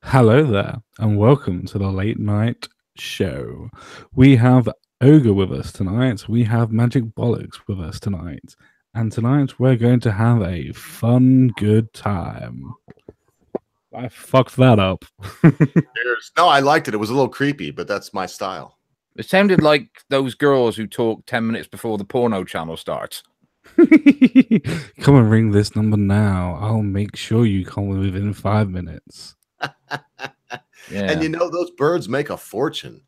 Hello there, and welcome to the late night show. We have Ogre with us tonight. We have Magic Bollocks with us tonight. And tonight we're going to have a fun, good time. I fucked that up. No, I liked it. It was a little creepy, but that's my style. It sounded like those girls who talk 10 minutes before the porno channel starts. Come and ring this number now. I'll make sure you call within 5 minutes. Yeah. And you know, those birds make a fortune.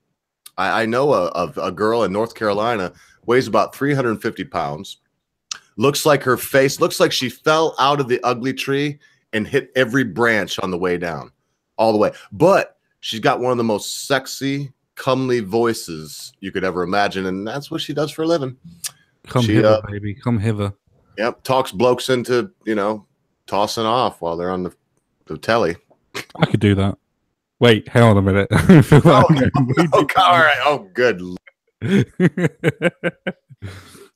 I know of a girl in North Carolina, weighs about 350 pounds. Looks like her face, looks like she fell out of the ugly tree and hit every branch on the way down, all the way. But she's got one of the most sexy, comely voices you could ever imagine. And that's what she does for a living. Come hither, baby. Come hither. Yep. Talks blokes into, tossing off while they're on the telly. I could do that. Wait, hang on a minute. I feel like all right. Oh, good.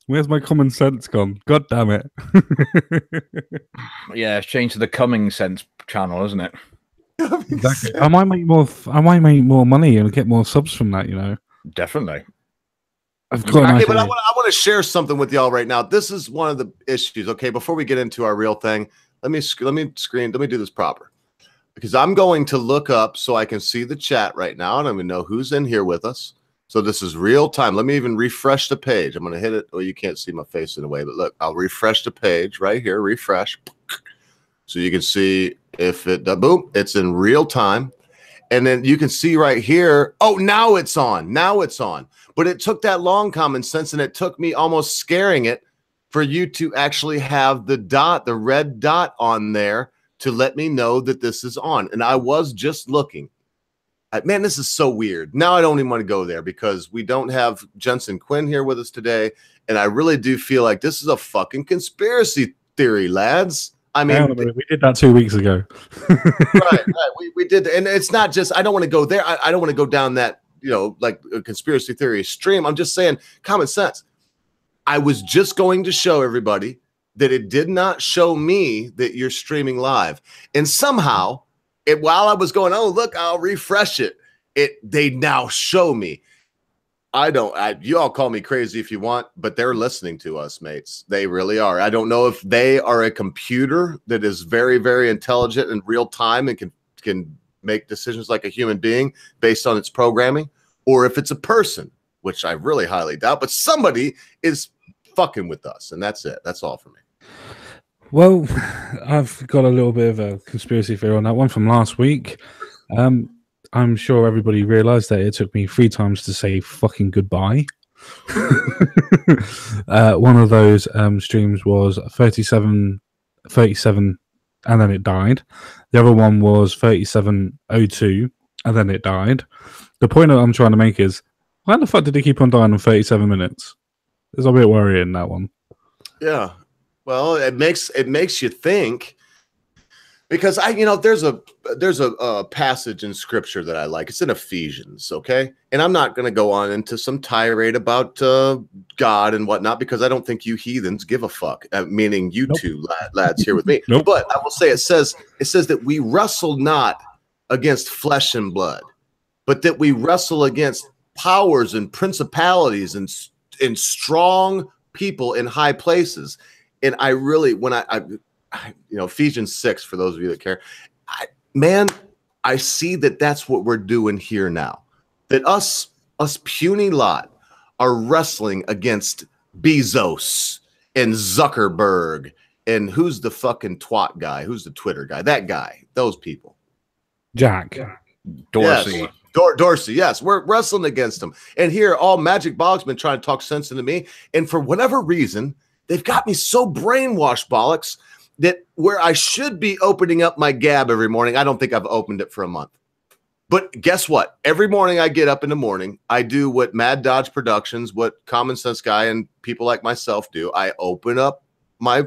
Where's my common sense gone? God damn it. Yeah, it's changed to the Coming Sense channel, isn't it? Exactly. I might make more money and get more subs from that, Definitely. I've got an idea. But I want to share something with y'all right now. This is one of the issues. Okay, before we get into our real thing, let me do this proper. Because I'm going to look up so I can see the chat right now and I'm going to know who's in here with us. So this is real time. Let me even refresh the page. I'm going to hit it. Oh, you can't see my face in a way, but look, I'll refresh the page right here. Refresh. So you can see if it, boom, it's in real time. And then you can see right here. Oh, now it's on. Now it's on. But it took that long, Common Sense, and it took me almost scaring it for you to actually have the red dot on there to let me know that this is on. And I was just looking. Man, this is so weird. Now I don't even want to go there because we don't have Jensen Quinn here with us today. And I really do feel like this is a fucking conspiracy theory, lads. I mean, we did that 2 weeks ago. right. We did. And it's not just, I don't want to go there. I don't want to go down that, like a conspiracy theory stream. I'm just saying common sense. I was just going to show everybody that it did not show me that you're streaming live. And somehow, while I was going, oh, look, I'll refresh it. They now show me. You all call me crazy if you want, but they're listening to us, mates. They really are. I don't know if they are a computer that is very, very intelligent in real time and can make decisions like a human being based on its programming, or if it's a person, which I really highly doubt, but somebody is fucking with us. And that's it. That's all for me. Well, I've got a little bit of a conspiracy theory on that one from last week. I'm sure everybody realized that it took me 3 times to say fucking goodbye. One of those streams was 37, and then it died. The other one was 37:02, and then it died. The point that I'm trying to make is, why the fuck did he keep on dying in 37 minutes? It's a bit worrying, that one. Yeah. Well, it makes you think, because there's a passage in scripture that I like. It's in Ephesians, okay? And I'm not going to go on into some tirade about God and whatnot because I don't think you heathens give a fuck. Meaning you two lads here with me. But I will say it says that we wrestle not against flesh and blood, but that we wrestle against powers and principalities and strong people in high places. And I really, when I Ephesians 6, for those of you that care, I see that that's what we're doing here now. That us puny lot are wrestling against Bezos and Zuckerberg and who's the fucking twat guy? Who's the Twitter guy? That guy. Those people. Jack. Dorsey. Yes. Dorsey, yes. We're wrestling against him. And here, all Magic Bollocks been trying to talk sense into me. And for whatever reason, they've got me so brainwashed, Bollocks, that where I should be opening up my Gab every morning, I don't think I've opened it for a month. But guess what? Every morning I get up in the morning, I do what Mad Dodge Productions, what Common Sense Guy and people like myself do. I open up my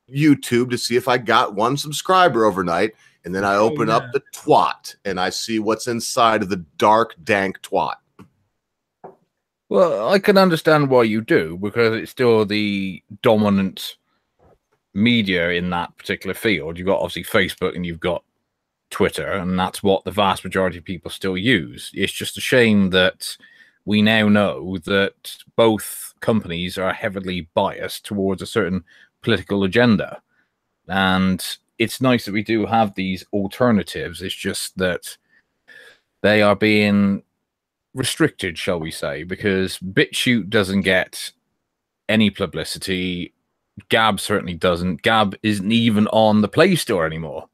YouTube to see if I got one subscriber overnight. And then I open up the twat and I see what's inside of the dark, dank twat. Well, I can understand why you do, because it's still the dominant media in that particular field. You've got obviously Facebook and you've got Twitter, and that's what the vast majority of people still use. It's just a shame that we now know that both companies are heavily biased towards a certain political agenda. And it's nice that we do have these alternatives. It's just that they are being restricted, shall we say, because BitChute doesn't get any publicity. Gab certainly doesn't. Gab isn't even on the Play Store anymore.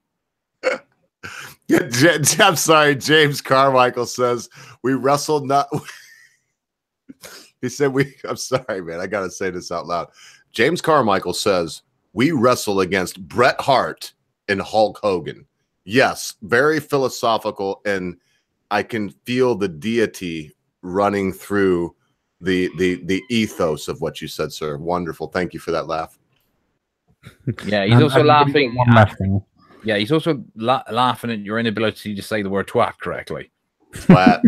I'm sorry. James Carmichael says we wrestled not. He said I'm sorry, man. I gotta say this out loud. James Carmichael says we wrestle against Bret Hart and Hulk Hogan. Yes, very philosophical, and I can feel the deity running through the ethos of what you said, sir. Wonderful. Thank you for that laugh. Yeah, he's also laughing. Yeah, he's also laughing at your inability to say the word twat correctly. Twat.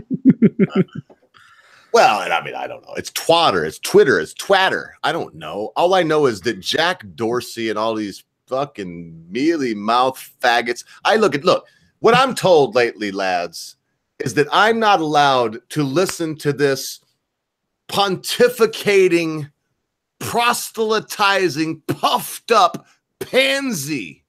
Well, and I mean, I don't know. It's twatter. It's Twitter. It's twatter. I don't know. All I know is that Jack Dorsey and all these fucking mealy mouth faggots. Look, what I'm told lately, lads, is that I'm not allowed to listen to this pontificating, proselytizing, puffed up pansy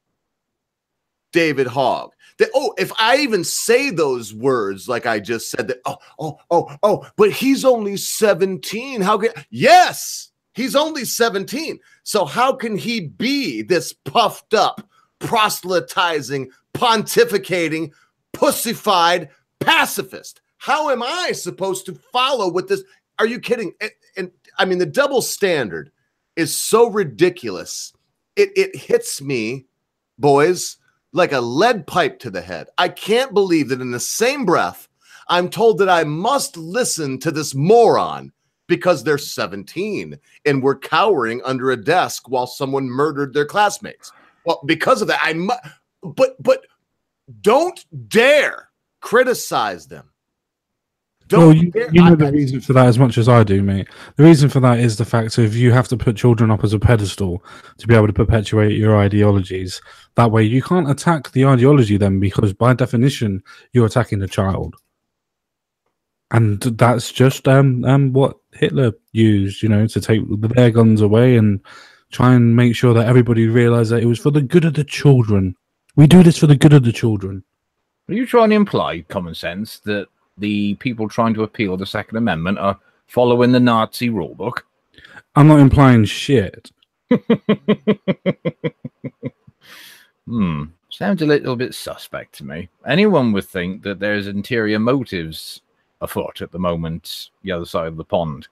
David Hogg. If I even say those words like I just said, that but he's only 17. How can yes, he's only 17. So how can he be this puffed up, proselytizing, pontificating, pussified pacifist? How am I supposed to follow with this? Are you kidding? And I mean, the double standard is so ridiculous. It hits me, boys, like a lead pipe to the head. I can't believe that in the same breath, I'm told that I must listen to this moron because they're 17 and we're cowering under a desk while someone murdered their classmates. Well, because of that, but don't dare criticize them. Well, you know the reason for that as much as I do, mate. The reason for that is the fact of you have to put children up as a pedestal to be able to perpetuate your ideologies. That way, you can't attack the ideology then, because by definition, you're attacking the child. And that's just what Hitler used, to take their guns away and try and make sure that everybody realized that it was for the good of the children. We do this for the good of the children. Are you trying to imply, common sense, that the people trying to appeal the Second Amendment are following the Nazi rulebook? I'm not implying shit. Sounds a little bit suspect to me. Anyone would think that there's interior motives afoot at the moment, the other side of the pond.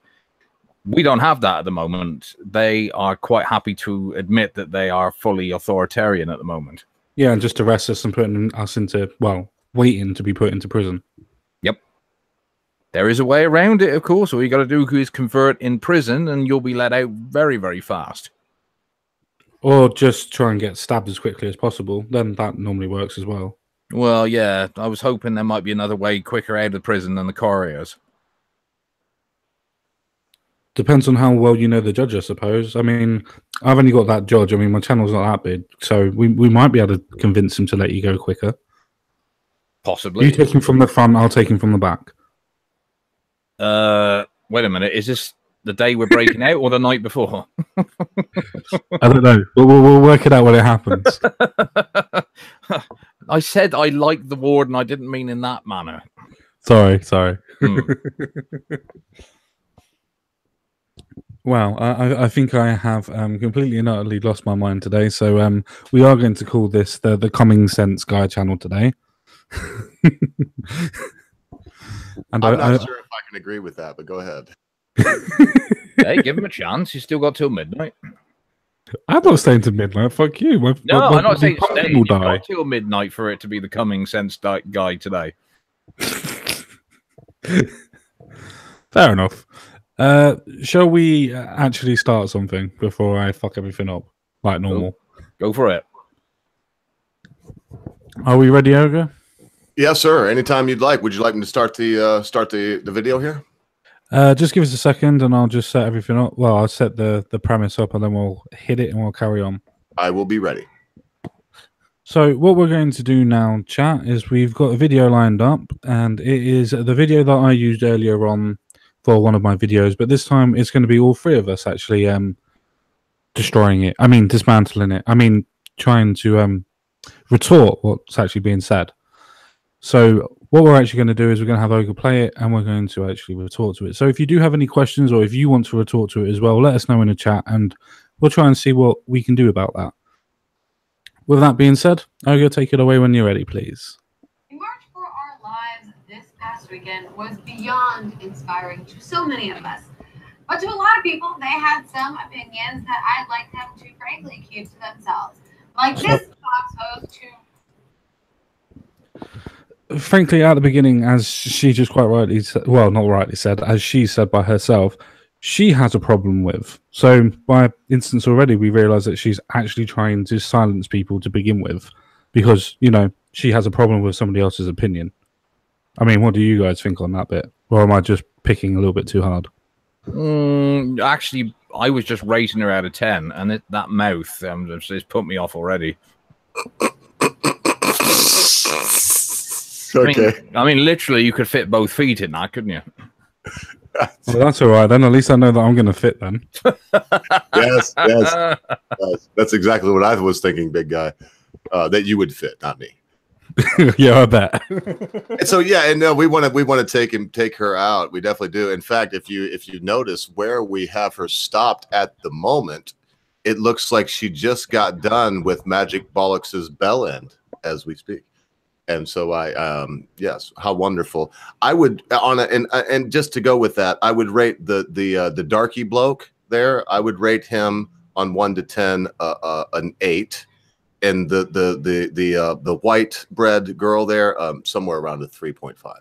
We don't have that at the moment. They are quite happy to admit that they are fully authoritarian at the moment. Yeah, and just arrest us and putting us into, waiting to be put into prison. Yep. There is a way around it, of course. All you got to do is convert in prison and you'll be let out very, very fast. Or just try and get stabbed as quickly as possible. Then that normally works as well. Well, yeah. I was hoping there might be another way quicker out of the prison than the couriers. Depends on how well you know the judge, I suppose. I mean, I've only got that judge. I mean, my channel's not that big. So we might be able to convince him to let you go quicker. Possibly. You take him from the front, I'll take him from the back. Wait a minute. Is this the day we're breaking out or the night before? I don't know. We'll work it out when it happens. I said I like the warden. I didn't mean in that manner. Sorry. Wow, I think I have completely and utterly lost my mind today. So we are going to call this the Common Sense Guy channel today. And I'm not sure if I can agree with that, but go ahead. Hey, give him a chance. He's still got till midnight. I'm not staying to midnight. Fuck you. I'm not saying stay. You've die got till midnight for it to be the Common Sense Guy today. Fair enough. Shall we actually start something before I fuck everything up like normal? Go for it. Are we ready, Ogre? Yes, sir. Anytime you'd like. Would you like me to start the video here? Just give us a second, and I'll just set everything up. Well, I'll set the premise up, and then we'll hit it, and we'll carry on. I will be ready. So what we're going to do now, chat, is we've got a video lined up, and it is the video that I used earlier on for one of my videos, but this time it's going to be all three of us actually destroying it. I mean, dismantling it. I mean, trying to retort what's actually being said. So what we're actually going to do is we're going to have Ogre play it, and we're going to actually retort to it. So if you do have any questions, or if you want to retort to it as well, let us know in the chat, and we'll try and see what we can do about that. With that being said, Ogre, take it away when you're ready, please. The March for Our Lives this past weekend was beyond inspiring to so many of us. But to a lot of people, they had some opinions that I'd like them to frankly keep to themselves. Like this Fox host who... Frankly, at the beginning, as she just quite rightly said, well, not rightly said, as she said by herself, she has a problem with. So by instance already, we realise that she's actually trying to silence people to begin with, because, you know, she has a problem with somebody else's opinion. I mean, what do you guys think on that bit? Or am I just picking a little bit too hard? Actually, I was just rating her out of 10, and that mouth it's put me off already. Okay. I mean, literally, you could fit both feet in that, couldn't you? Well, that's all right then. At least I know that I'm going to fit then. Yes. That's exactly what I was thinking, big guy. That you would fit, not me. Yeah, I bet. And so yeah, and we want to take her out. We definitely do. In fact, if you notice where we have her stopped at the moment, it looks like she just got done with Magic Bollocks' bell end as we speak. And so yes, how wonderful. I would and just to go with that, I would rate the darky bloke there. I would rate him on 1 to 10 an 8, and the white bread girl there somewhere around a 3.5.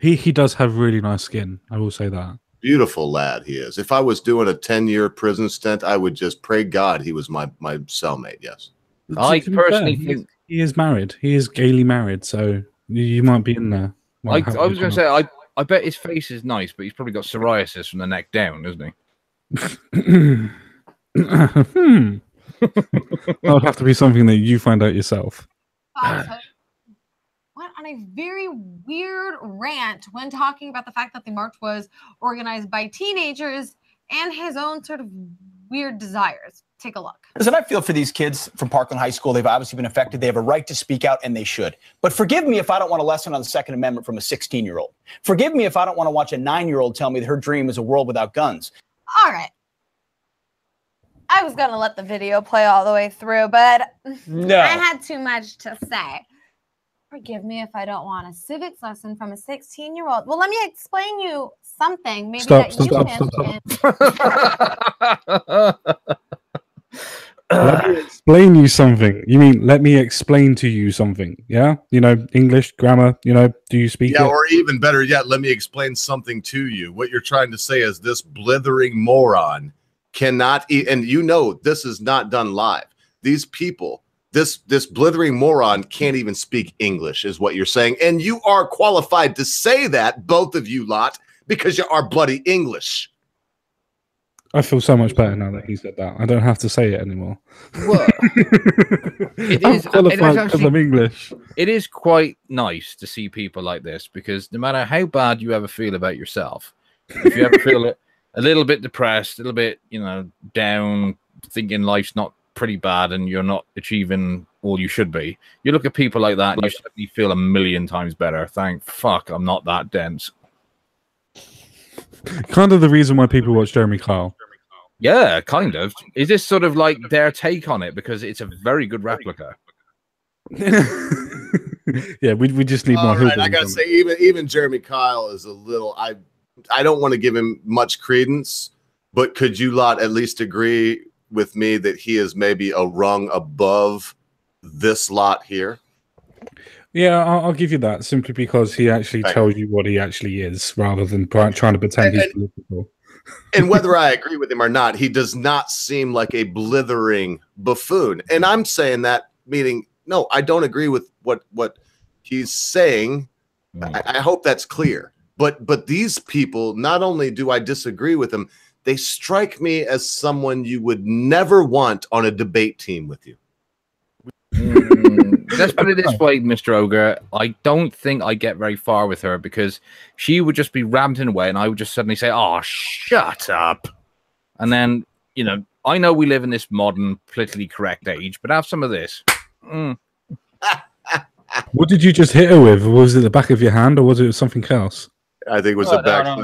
He does have really nice skin. I will say that. Beautiful lad he is. If I was doing a 10-year prison stint, I would just pray God he was my cellmate. Yes. I personally think he is married. He is gaily married, so you might be in there. I was going to say, I bet his face is nice, but he's probably got psoriasis from the neck down, isn't he? That would have to be something that you find out yourself. Fox host went on a very weird rant when talking about the fact that the march was organized by teenagers and his own sort of weird desires. Take a look. Listen, I feel for these kids from Parkland High School. They've obviously been affected. They have a right to speak out, and they should. But forgive me if I don't want a lesson on the Second Amendment from a 16-year-old. Forgive me if I don't want to watch a 9-year-old tell me that her dream is a world without guns. All right. I was going to let the video play all the way through, but No. I had too much to say. Forgive me if I don't want a civics lesson from a 16-year-old. Well, let me explain you something. Maybe Stop. Let me explain you something. You mean let me explain to you something? Yeah, you know, English grammar. You know, do you speak? Yeah, it? or even better yet, let me explain something to you. What you're trying to say is this blithering moron cannot and you know this is not done live. These people, this blithering moron can't even speak English, is what you're saying, and you are qualified to say that, both of you lot, because you are bloody English. I feel so much better now that he said that. I don't have to say it anymore. Well, I'm qualified because I'm English. It is quite nice to see people like this, because no matter how bad you ever feel about yourself, if you ever feel a little bit depressed, a little bit, you know, down, thinking life's not pretty bad and you're not achieving all you should be, you look at people like that and you suddenly feel a million times better. Thank fuck I'm not that dense. Kind of the reason why people watch Jeremy Kyle. Yeah, kind of. Is this sort of like their take on it? Because it's a very good replica. Yeah, we just need more. All right, I gotta say, even Jeremy Kyle is a little. I don't want to give him much credence, but could you lot at least agree with me that he is maybe a rung above this lot here? Yeah, I'll give you that, simply because he actually tells you what he actually is, rather than trying to pretend he's political. And whether I agree with him or not, he does not seem like a blithering buffoon. And I'm saying that, meaning, no, I don't agree with what he's saying. I hope that's clear. But these people, not only do I disagree with them, they strike me as someone you would never want on a debate team with you. Let's put it this way, Mr. Ogre. I don't think I get very far with her because she would just be ranting away and I would just suddenly say, "Oh, shut up." And then, you know, I know we live in this modern, politically correct age, but have some of this. What did you just hit her with? Was it the back of your hand or was it something else? I think it was the back. No.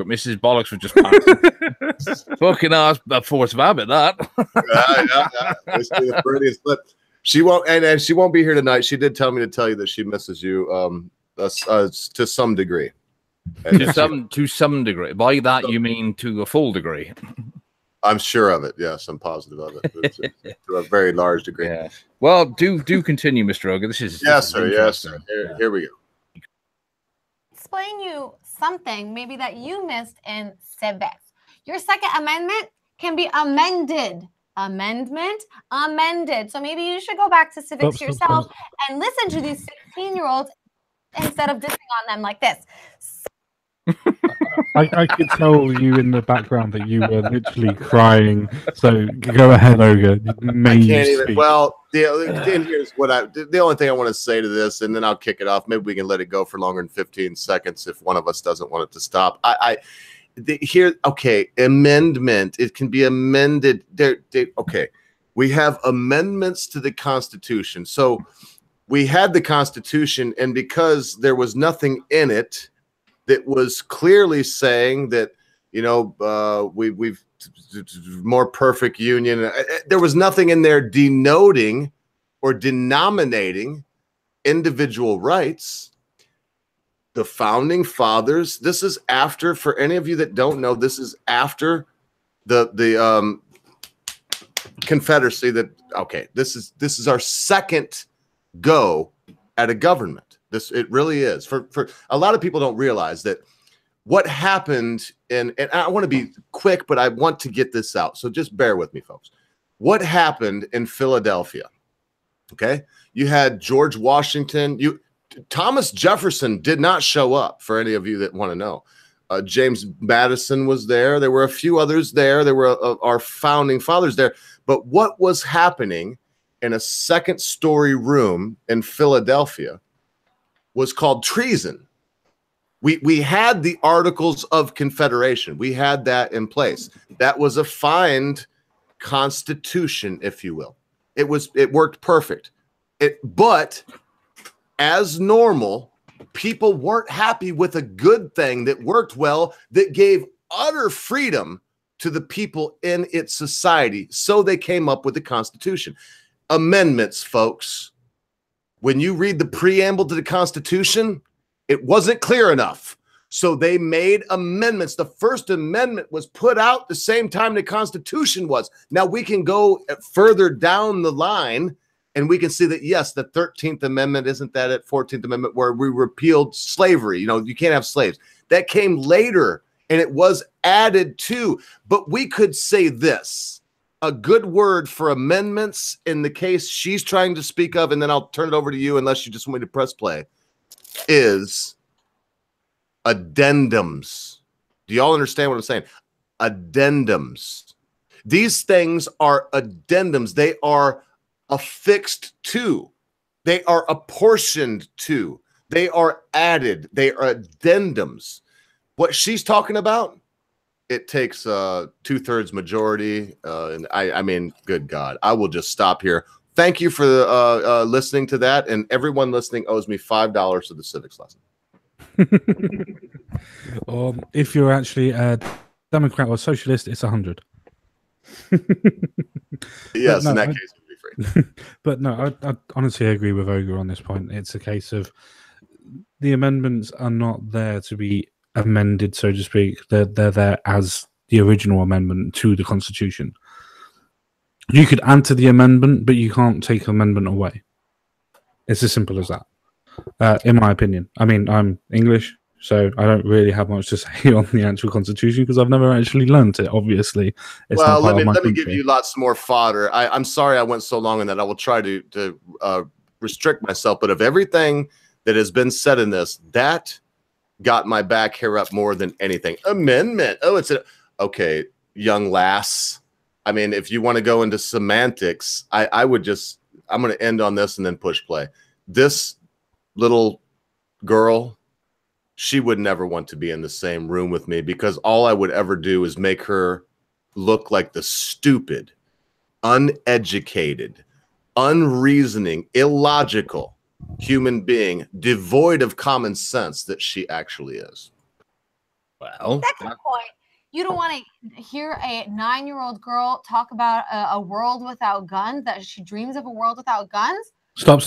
Mrs. Bollocks was just passing. Fucking ass, a force of habit, that. Yeah. It's the prettiest, but she won't, and she won't be here tonight. She did tell me to tell you that she misses you, to some degree. To some degree. By that you mean to a full degree. I'm sure of it. Yes, I'm positive of it. To a very large degree. Yeah. Well, do continue, Mr. Ogre. This is Yes, sir. Here we go. Explain you something maybe that you missed in civics. Your Second Amendment can be amended. Amended. So maybe you should go back to civics yourself and listen to these 16-year-olds instead of dissing on them like this. I could tell you in the background that you were literally crying. So go ahead, Ogre. I can't even. Well, here's what the only thing I want to say to this, and then I'll kick it off. Maybe we can let it go for longer than 15 seconds if one of us doesn't want it to stop. Amendment. It can be amended. Okay, we have amendments to the Constitution. So we had the Constitution, and because there was nothing in it that was clearly saying that, you know, we've more perfect union. There was nothing in there denoting or denominating individual rights. The founding fathers, this is after, for any of you that don't know, this is after the Confederacy. This is our second go at a government. It really is. For a lot of people don't realize that what happened, and I want to be quick, but I want to get this out. So just bear with me, folks. What happened in Philadelphia? Okay. You had George Washington. Thomas Jefferson did not show up, for any of you that want to know. James Madison was there. There were a few others there. There were our founding fathers there. But what was happening in a second-story room in Philadelphia was called treason. We had the Articles of Confederation. We had that in place. That was a fine constitution, if you will. It worked perfect. But as normal, people weren't happy with a good thing that worked well, that gave utter freedom to the people in its society. So they came up with the Constitution. Amendments, folks. When you read the preamble to the Constitution, it wasn't clear enough. So they made amendments. The First Amendment was put out the same time the Constitution was. Now we can go further down the line and we can see that, yes, the 13th Amendment, isn't that it? 14th Amendment, where we repealed slavery. You know, you can't have slaves. That came later and it was added to. But we could say this. A good word for amendments in the case she's trying to speak of, and then I'll turn it over to you unless you just want me to press play, is addendums. Do y'all understand what I'm saying? Addendums. These things are addendums. They are affixed to. They are apportioned to. They are added. They are addendums. What she's talking about, it takes 2/3 majority. And I mean, good God, I will just stop here. Thank you for listening to that. And everyone listening owes me $5 for the civics lesson. If you're actually a Democrat or socialist, it's 100. Yes, in that case, it would be free. But no, I honestly agree with Ogre on this point. It's a case of the amendments are not there to be amended, so to speak. They're there as the original amendment to the Constitution. You could add to the amendment, but you can't take amendment away. It's as simple as that, in my opinion. I mean, I'm English, so I don't really have much to say on the actual Constitution because I've never actually learned it. Obviously, it's well, not let me give you lots more fodder. I'm sorry I went so long on that. I will try to restrict myself, but of everything that has been said in this, that got my back hair up more than anything. Amendment. Oh, okay, young lass. I mean, if you want to go into semantics, I'm going to end on this and then push play. This little girl, she would never want to be in the same room with me, because all I would ever do is make her look like the stupid, uneducated, unreasoning, illogical human being, devoid of common sense that she actually is. Well, Second point, you don't want to hear a 9-year-old girl talk about a world without guns, that she dreams of a world without guns. Stop.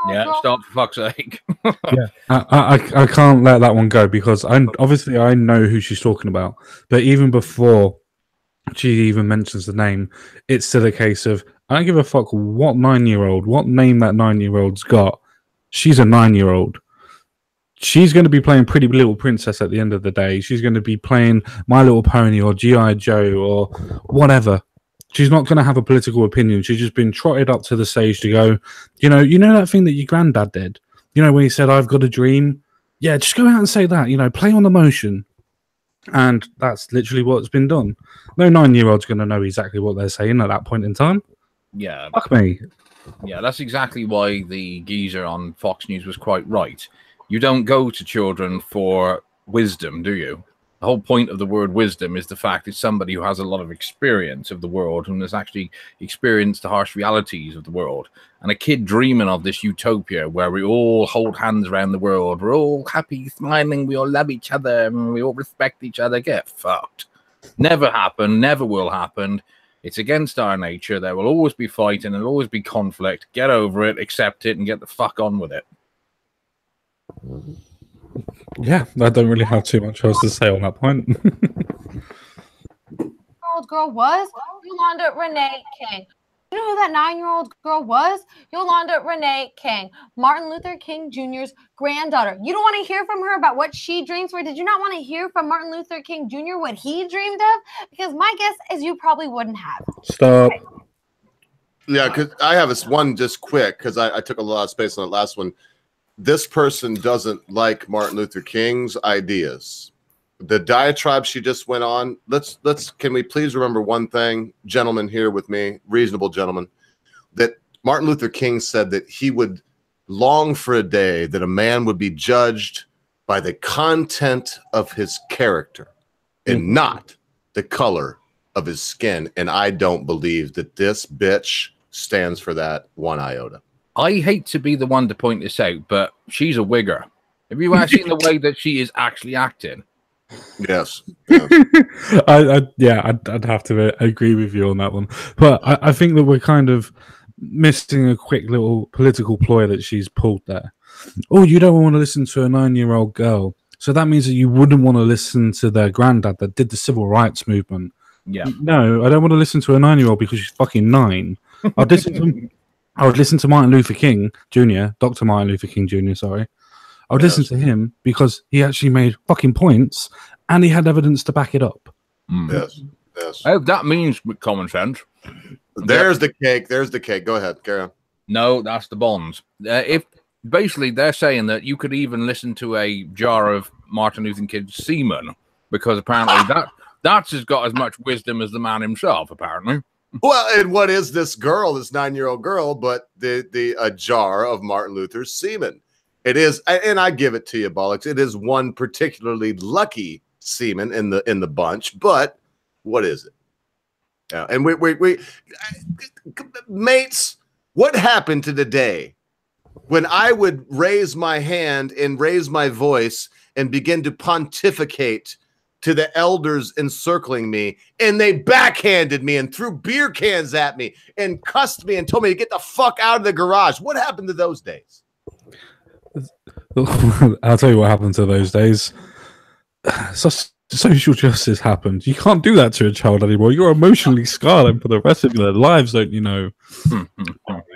yeah, stop for fuck's sake. Yeah, I can't let that one go, because I know who she's talking about. But even before she even mentions the name, it's still a case of, I don't give a fuck what name that 9-year-old's got. She's a 9-year-old. She's going to be playing Pretty Little Princess at the end of the day. She's going to be playing My Little Pony or G.I. Joe or whatever. She's not going to have a political opinion. She's just been trotted up to the stage to go, you know that thing that your granddad did? You know, when he said, I've got a dream? Yeah, just go out and say that, play on emotion. And that's literally what's been done. No 9-year-old's going to know exactly what they're saying at that point in time. Yeah. Fuck me. Yeah, that's exactly why the geezer on Fox News was quite right. You don't go to children for wisdom, do you? The whole point of the word wisdom is the fact it's somebody who has a lot of experience of the world and has actually experienced the harsh realities of the world. And a kid dreaming of this utopia where we all hold hands around the world, we're all happy, smiling, we all love each other, and we all respect each other, get fucked. Never happened, never will happen. It's against our nature. There will always be fighting, there'll always be conflict. Get over it, accept it, and get the fuck on with it. Yeah, I don't really have too much else to say on that point. Old girl was Yolanda Renee King. You know who that 9-year-old girl was? Yolanda Renee King, Martin Luther King Jr.'s granddaughter. You don't want to hear from her about what she dreams for? Did you not want to hear from Martin Luther King Jr. what he dreamed of? Because my guess is you probably wouldn't have. Stop. Yeah, because I have this one just quick, because I took a lot of space on that last one. This person doesn't like Martin Luther King's ideas. The diatribe she just went on, can we please remember one thing, gentlemen here with me, reasonable gentlemen, that Martin Luther King said that he would long for a day that a man would be judged by the content of his character and not the color of his skin. And I don't believe that this bitch stands for that one iota. I hate to be the one to point this out, but she's a wigger. Have you seen the way that she is actually acting? Yes. I'd have to agree with you on that one. But I think that we're kind of missing a quick little political ploy that she's pulled there. Oh, you don't want to listen to a 9-year-old girl. So that means that you wouldn't want to listen to their granddad that did the civil rights movement. Yeah. No, I don't want to listen to a 9-year-old because she's fucking 9. I would listen to Martin Luther King Jr., Dr. Martin Luther King Jr., sorry. I would listen to him because he actually made fucking points and he had evidence to back it up. Yes. Oh, that means common sense. There's the cake. There's the cake. Go ahead, carry on. No, that's the bonds. If basically they're saying that you could even listen to a jar of Martin Luther King's semen, because apparently that's has got as much wisdom as the man himself, apparently. Well, and what is this girl, this 9-year-old girl, but a jar of Martin Luther's semen? It is, and I give it to you, Bollocks. It is one particularly lucky semen in the bunch, but what is it? Yeah, and we mates, what happened to the day when I would raise my hand and raise my voice and begin to pontificate to the elders encircling me, and they backhanded me and threw beer cans at me and cussed me and told me to get the fuck out of the garage? What happened to those days? I'll tell you what happened to those days. Social justice happened. You can't do that to a child anymore. You're emotionally scarred for the rest of their lives, don't you know? We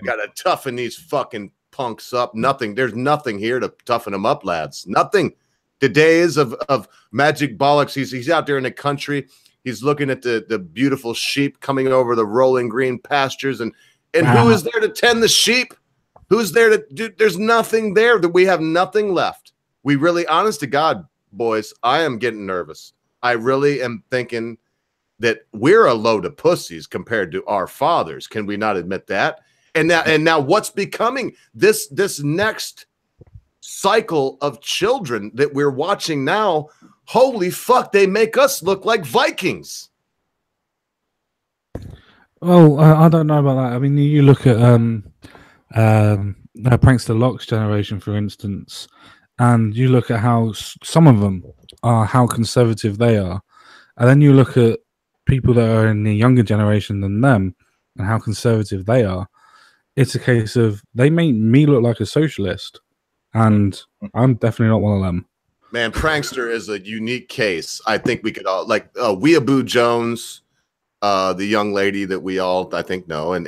gotta toughen these fucking punks up. There's nothing here to toughen them up, lads. Nothing. The days of Magic Bollocks, he's out there in the country. He's looking at the beautiful sheep coming over the rolling green pastures, and who is there to tend the sheep? Who's there to do? There's nothing there. That we have nothing left. We really, honest to God, boys, I am getting nervous. I really am thinking that we're a load of pussies compared to our fathers. Can we not admit that? And now what's becoming this next cycle of children that we're watching now? Holy fuck, they make us look like Vikings. Well, I don't know about that. I mean, you look at Prankster Locke's generation, for instance, and you look at how some of them are, how conservative they are, and then you look at people that are in the younger generation than them and how conservative they are. It's a case of they make me look like a socialist, and I'm definitely not one of them. Man, Prankster is a unique case. I think we could all, like Weeaboo Jones, the young lady that we all, I think, know, and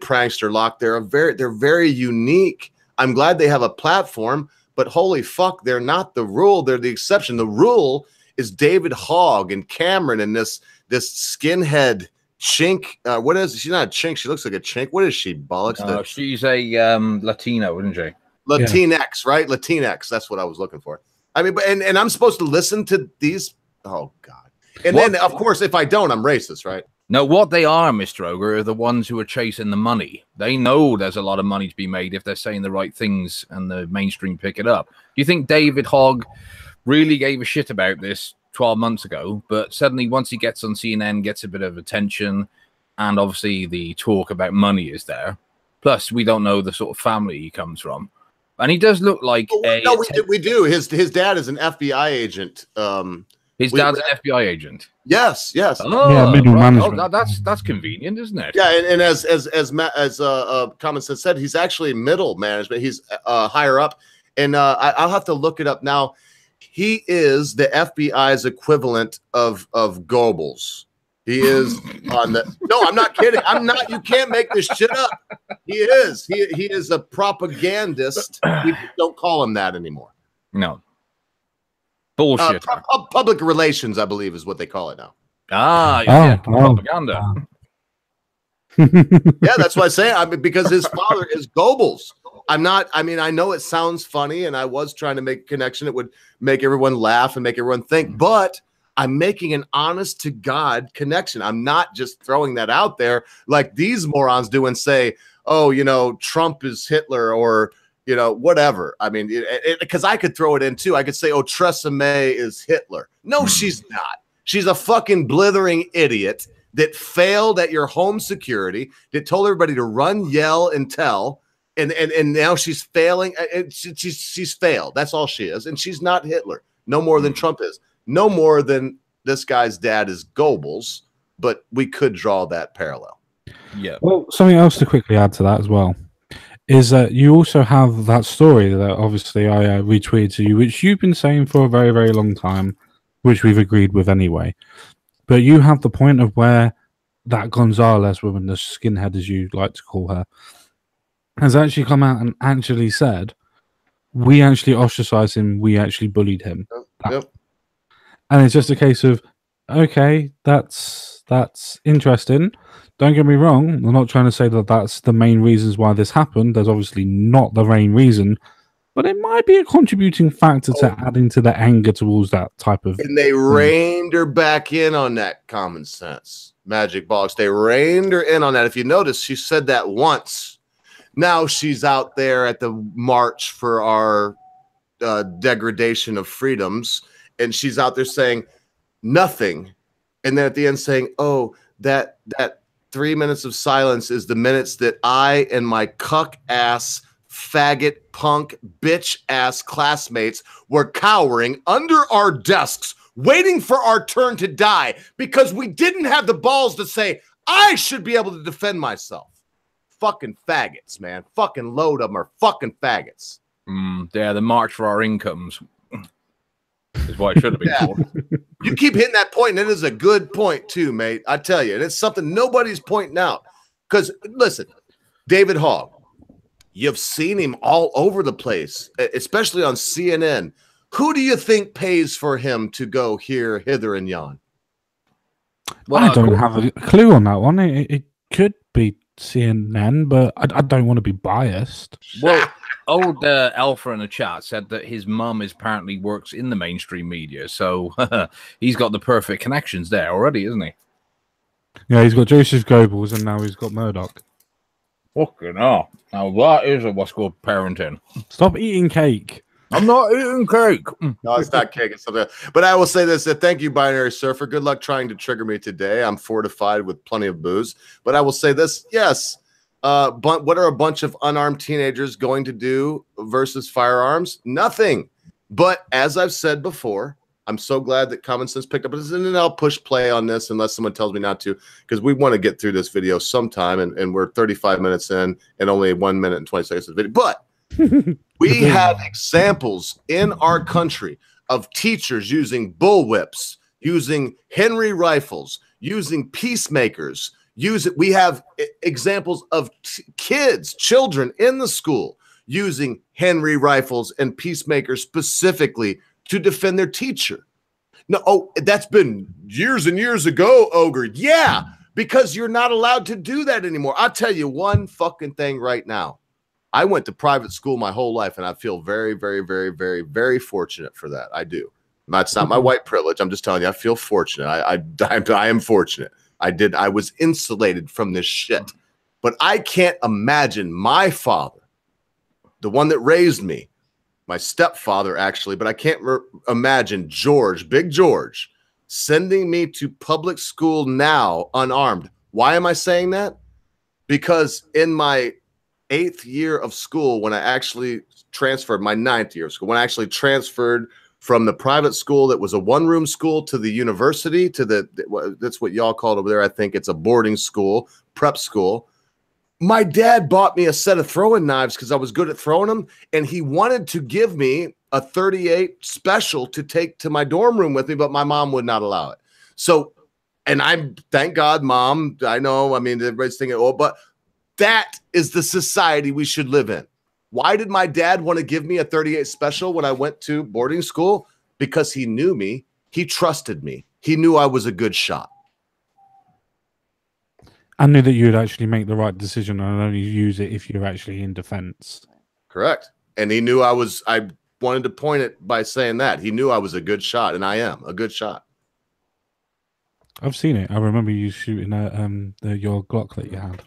Prankster Locke. They're very unique. I'm glad they have a platform, but holy fuck, they're not the rule. They're the exception. The rule is David Hogg and Cameron and this skinhead chink. What is? She's not a chink. She looks like a chink. What is she? Bollocks. She's a Latino, isn't she? Latinx, right? Latinx. That's what I was looking for. I mean, and I'm supposed to listen to these. Oh God. And then, of course, if I don't, I'm racist, right? No, what they are, Mr. Ogre, are the ones who are chasing the money. They know there's a lot of money to be made if they're saying the right things and the mainstream pick it up. Do you think David Hogg really gave a shit about this 12 months ago, but suddenly once he gets on CNN, gets a bit of attention, and obviously the talk about money is there. Plus, we don't know the sort of family he comes from. And he does look like we do. His dad is an FBI agent. His dad's an FBI agent. Yes. Oh, yeah, middle management. Oh, that's convenient, isn't it? Yeah, and as Common Sense said, he's actually middle management. He's higher up, and I'll have to look it up now. He is the FBI's equivalent of Goebbels. He is on the. No, I'm not kidding. I'm not. You can't make this shit up. He is. He is a propagandist. People don't call him that anymore. No. Bullshit. Public relations, I believe, is what they call it now. Propaganda. Yeah, that's what I say. Because his father is Goebbels. I mean, I know it sounds funny, and I was trying to make a connection. It would make everyone laugh and make everyone think, but I'm making an honest to God connection. I'm not just throwing that out there like these morons do and say, oh, Trump is Hitler or, whatever. I mean, because I could throw it in too. I could say, oh, Theresa May is Hitler. No, she's not. She's a fucking blithering idiot that failed at your home security, that told everybody to run, yell, and tell. And now she's failing. She's failed. That's all she is. And she's not Hitler. No more than Trump is. No more than this guy's dad is Goebbels. But we could draw that parallel. Yeah. Well, something else to quickly add to that as well is that you also have that story that obviously I retweeted to you, which you've been saying for a very, very long time, which we've agreed with anyway. But you have the point of where that Gonzalez woman, the skinhead as you like to call her, has actually come out and actually said, we actually ostracized him, we actually bullied him. Yep. And it's just a case of, okay, that's interesting. Don't get me wrong. I'm not trying to say that that's the main reasons why this happened. There's obviously not the main reason, but it might be a contributing factor to adding to the anger towards that type of. And they reined her back in on that Common Sense Magic Box. They reined her in on that. If you notice, she said that once. Now she's out there at the March for our degradation of freedoms, and she's out there saying nothing, and then at the end saying, "Oh, that 3 minutes of silence is the minutes that I and my cuck ass, faggot, punk, bitch ass classmates were cowering under our desks, waiting for our turn to die because we didn't have the balls to say I should be able to defend myself." Fucking faggots, man. Fucking load of them are fucking faggots. Yeah, the March for Our Incomes is what it should have been called. You keep hitting that point, and it is a good point too, mate. I tell you, and it's something nobody's pointing out. Because listen, David Hogg, you've seen him all over the place, especially on CNN. Who do you think pays for him to go here, hither, and yon? Well, I don't have a clue on that one. It could be CNN, but I don't want to be biased. Well, old Alpha in the chat said that his mum apparently works in the mainstream media, so he's got the perfect connections there already, isn't he? Yeah, he's got Joseph Goebbels and now he's got Murdoch. Fucking hell. Now that is what's called parenting. Stop eating cake. I'm not eating cake. No, it's not cake. It's something. But I will say this: that thank you, Binary Surfer. Good luck trying to trigger me today. I'm fortified with plenty of booze. But I will say this: yes. But what are a bunch of unarmed teenagers going to do versus firearms? Nothing. But as I've said before, I'm so glad that Common Sense picked up this, and then I'll push play on this unless someone tells me not to, because we want to get through this video sometime, and we're 35 minutes in and only 1 minute and 20 seconds of the video. But we have examples in our country of teachers using bullwhips, using Henry rifles, using peacemakers. We have examples of children in the school using Henry rifles and peacemakers specifically to defend their teacher. No, that's been years and years ago, Ogre. Yeah, because you're not allowed to do that anymore. I'll tell you one fucking thing right now. I went to private school my whole life, and I feel very, very, very, very, very fortunate for that. I do. That's not my white privilege. I'm just telling you, I feel fortunate. I am fortunate. I was insulated from this shit. But I can't imagine my father, the one that raised me, my stepfather actually, but I can't imagine George, Big George, sending me to public school now unarmed. Why am I saying that? Because in my 8th year of school, when I actually transferred, my 9th year of school, when I actually transferred from the private school that was a one-room school to the university, that's what y'all call it over there. I think it's a boarding school, prep school. My dad bought me a set of throwing knives because I was good at throwing them, and he wanted to give me a 38 special to take to my dorm room with me, but my mom would not allow it. So, and thank God, Mom, I know, I mean, everybody's thinking, oh, but that is the society we should live in. Why did my dad want to give me a 38 special when I went to boarding school? Because he knew me. He trusted me. He knew I was a good shot. I knew that you would actually make the right decision and only use it if you're actually in defense. Correct. And he knew I wanted to point it by saying that. He knew I was a good shot, and I am a good shot. I've seen it. I remember you shooting your Glock that you had.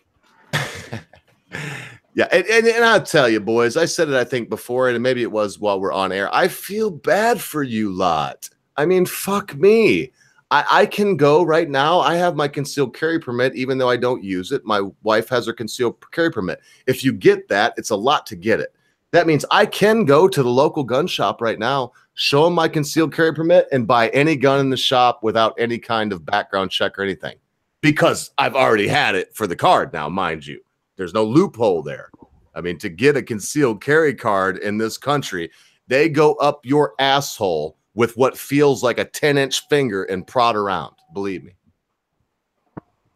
Yeah, and I'll tell you, boys, I said it, I think, before, and maybe it was while we're on air. I feel bad for you lot. I mean, fuck me. I can go right now. I have my concealed carry permit, even though I don't use it. My wife has her concealed carry permit. If you get that, it's a lot to get it. That means I can go to the local gun shop right now, show them my concealed carry permit, and buy any gun in the shop without any kind of background check or anything, because I've already had it for the card now, mind you. There's no loophole there. I mean, to get a concealed carry card in this country, they go up your asshole with what feels like a 10-inch finger and prod around. Believe me.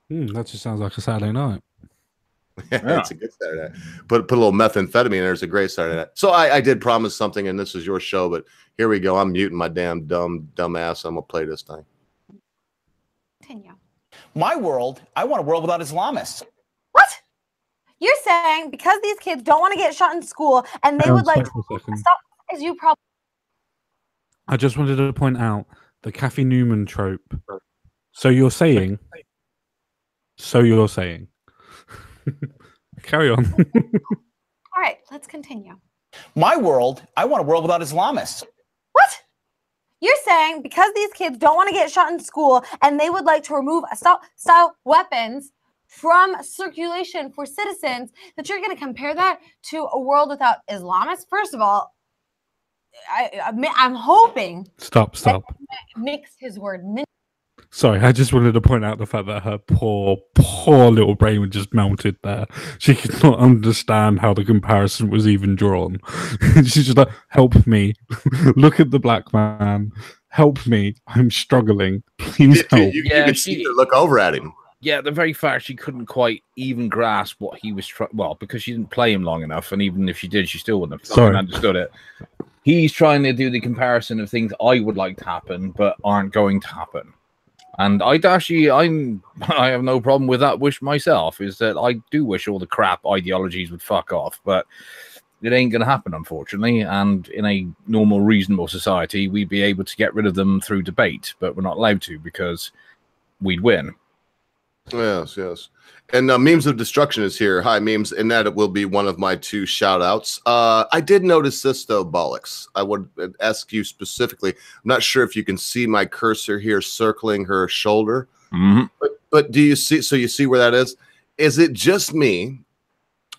That just sounds like a Saturday night. Yeah. It's a good Saturday night. Put a little methamphetamine in there. It's a great Saturday night. So I did promise something, and this is your show, but here we go. I'm muting my damn dumb ass. I'm going to play this thing. Continue. My world, I want a world without Islamists. What? You're saying because these kids don't want to get shot in school and they would like stop, as you probably. I just wanted to point out the Kathy Newman trope. So you're saying. Carry on. All right, let's continue. My world, I want a world without Islamists. What? You're saying because these kids don't want to get shot in school and they would like to remove assault-style weapons from circulation for citizens, that you're going to compare that to a world without Islamists? First of all, I'm hoping. Stop. Mix his word. Sorry, I just wanted to point out the fact that her poor little brain was just melted there. She could not understand how the comparison was even drawn. She's just like, help me. Look at the black man. Help me. I'm struggling. Please help. You could see her look over at him. Yeah, the very fact she couldn't quite even grasp what he was trying. Well, because she didn't play him long enough, and even if she did, she still wouldn't have fucking understood it. He's trying to do the comparison of things I would like to happen, but aren't going to happen. And I have no problem with that wish myself, is that I do wish all the crap ideologies would fuck off, but it ain't going to happen, unfortunately. And in a normal, reasonable society, we'd be able to get rid of them through debate, but we're not allowed to because we'd win. Yes, yes. And Memes of Destruction is here. Hi, Memes. And that it will be one of my 2 shout outs. I did notice this, though, Bollocks. I would ask you specifically. I'm not sure if you can see my cursor here circling her shoulder. But do you see? So you see where that is? Is it just me?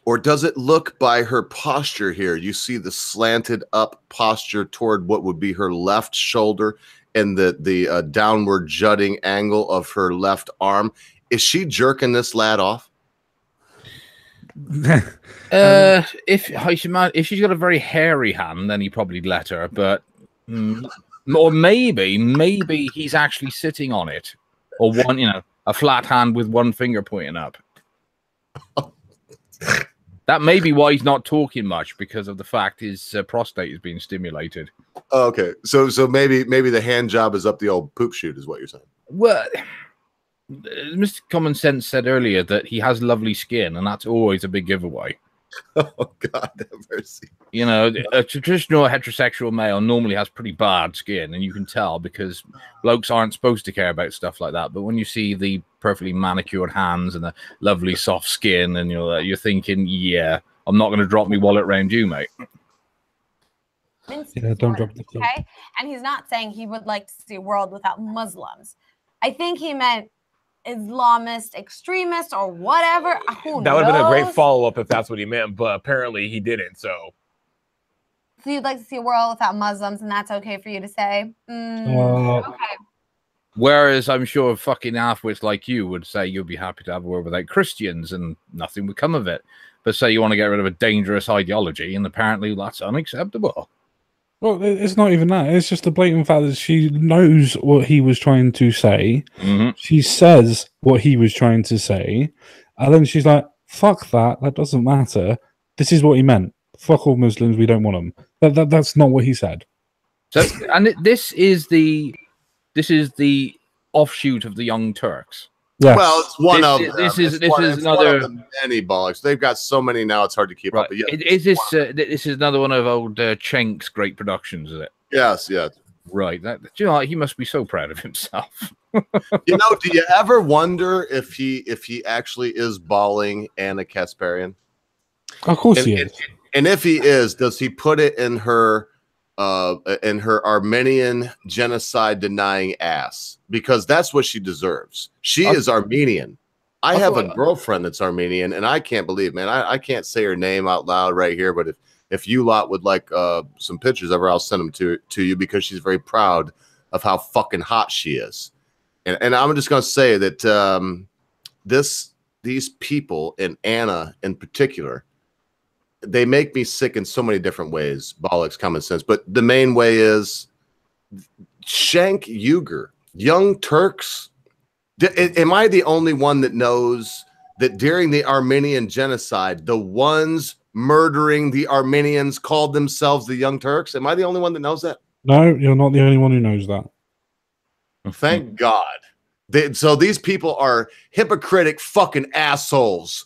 Or does it look by her posture here? You see the slanted up posture toward what would be her left shoulder and the downward jutting angle of her left arm. Is she jerking this lad off? If she's got a very hairy hand, then he probably let her. But or maybe he's actually sitting on it, or a flat hand with one finger pointing up. That may be why he's not talking much, because of the fact his prostate is being stimulated. Okay, so maybe the hand job is up the old poop chute, is what you're saying. Well, Mr. Common Sense said earlier that he has lovely skin, and that's always a big giveaway. Oh, God have mercy. A traditional heterosexual male normally has pretty bad skin, and you can tell because blokes aren't supposed to care about stuff like that. But when you see the perfectly manicured hands and the lovely soft skin, and you're thinking, yeah, I'm not going to drop my wallet round you, mate. Yeah, don't drop the clip. Okay, and he's not saying he would like to see a world without Muslims. I think he meant Islamist extremist or whatever. That would have been a great follow-up if that's what he meant, but apparently he didn't. So you'd like to see a world without Muslims, and that's okay for you to say? Okay. Whereas I'm sure fucking halfwits like you would say you'd be happy to have a world without Christians and nothing would come of it. But say you want to get rid of a dangerous ideology, and apparently that's unacceptable. Well, it's not even that. It's just the blatant fact that she knows what he was trying to say. She says what he was trying to say. And then she's like, fuck that. That doesn't matter. This is what he meant. Fuck all Muslims. We don't want them. That's not what he said. So, and this is the offshoot of the Young Turks. Yes. Well, it's one of them. This is another many Bollocks. They've got so many now; it's hard to keep up. But yeah, this is another one of old Chenk's great productions, is it? Yes, yes. Right. He must be so proud of himself. Do you ever wonder if he actually is balling Anna Kasparian? Of course he is. And if he is, does he put it in her Armenian genocide denying ass? Because that's what she deserves. She is Armenian. I have a girlfriend that's Armenian, and I can't believe, man. I can't say her name out loud right here, but if you lot would like some pictures of her, I'll send them to you, because she's very proud of how fucking hot she is. And I'm just gonna say that these people, and Anna in particular, they make me sick in so many different ways. Bollocks, Common Sense, but the main way is Cenk Uygur, Young Turks. Am I the only one that knows that during the Armenian genocide, the ones murdering the Armenians called themselves the Young Turks? Am I the only one that knows that? No, you're not the only one who knows that. Thank God. So these people are hypocritic fucking assholes,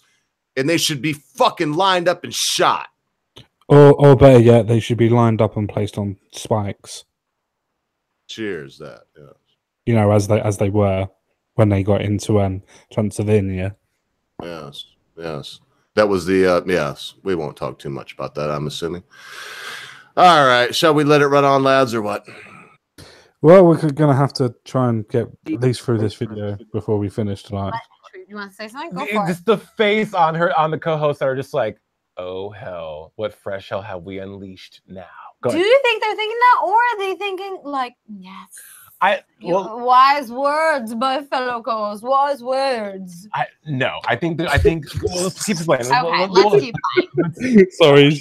and they should be fucking lined up and shot. Or better yet, they should be lined up and placed on spikes. Cheers, that. Yeah. As they were when they got into Transylvania. Yes, yes. That was the yes. We won't talk too much about that, I'm assuming. All right, shall we let it run on, lads, or what? Well, we're going to have to try and get at least through this video before we finish tonight. You want to say something? Go for it. Just the face on the co-hosts that are just like, oh hell, what fresh hell have we unleashed now? Do you think they're thinking that, or are they thinking like, yes? Wise words, my fellow co-hosts. Wise words. No, I think. Let's keep playing. Okay, let's keep playing. Sorry, it's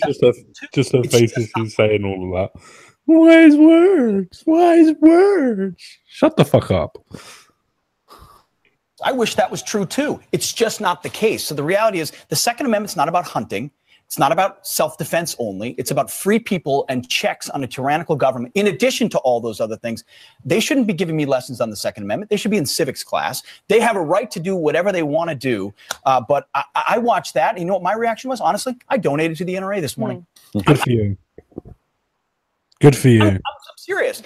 just her face as she's saying all of that. Wise words. Wise words. Shut the fuck up. I wish that was true too. It's just not the case. So the reality is the Second Amendment's not about hunting. It's not about self-defense only. It's about free people and checks on a tyrannical government. In addition to all those other things, they shouldn't be giving me lessons on the Second Amendment. They should be in civics class. They have a right to do whatever they want to do. But I watched that. And you know what my reaction was? Honestly, I donated to the NRA this morning. Good for you. Good for you. I'm serious.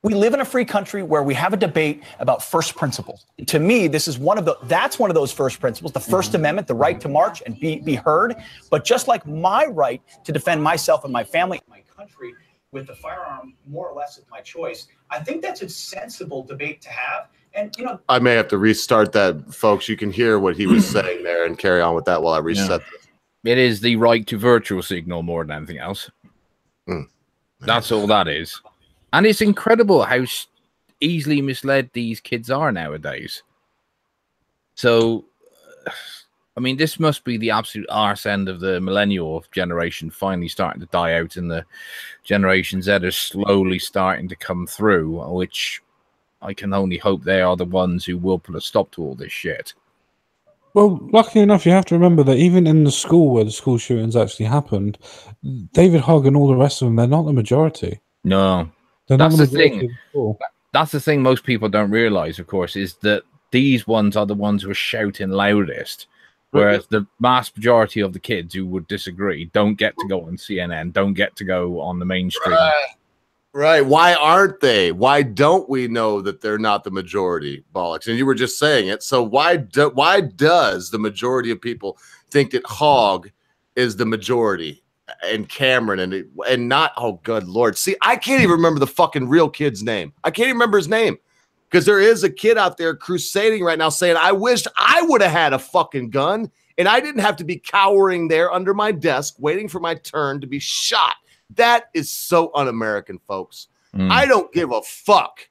We live in a free country where we have a debate about first principles. To me, this is that's one of those first principles, the First Amendment, the right to march and be heard. But just like my right to defend myself and my family and my country with the firearm more or less at my choice, I think that's a sensible debate to have. And, you know, I may have to restart that, folks. You can hear what he was saying there and carry on with that while I reset this. It is the right to virtual signal more than anything else. That's all that is. And it's incredible how easily misled these kids are nowadays. So, I mean, this must be the absolute arse end of the millennial generation finally starting to die out, and the Generation Z is slowly starting to come through, which I can only hope they are the ones who will put a stop to all this shit. Well, luckily enough, you have to remember that even in the school where the school shootings actually happened, David Hogg and all the rest of them, they're not the majority. No. They're not That's the the majority thing. of the school. That's the thing most people don't realize, of course, is that these ones are the ones who are shouting loudest, whereas the vast majority of the kids who would disagree don't get to go on CNN, don't get to go on the mainstream. Right. Why aren't they? Why don't we know that they're not the majority, Bollocks? And you were just saying it. So why does the majority of people think that Hogg is the majority and Cameron and not, oh, good Lord. See, I can't even remember the fucking real kid's name. I can't even remember his name, because there is a kid out there crusading right now saying, I wished I would have had a fucking gun and I didn't have to be cowering there under my desk waiting for my turn to be shot. That is so un-American, folks. I don't give a fuck.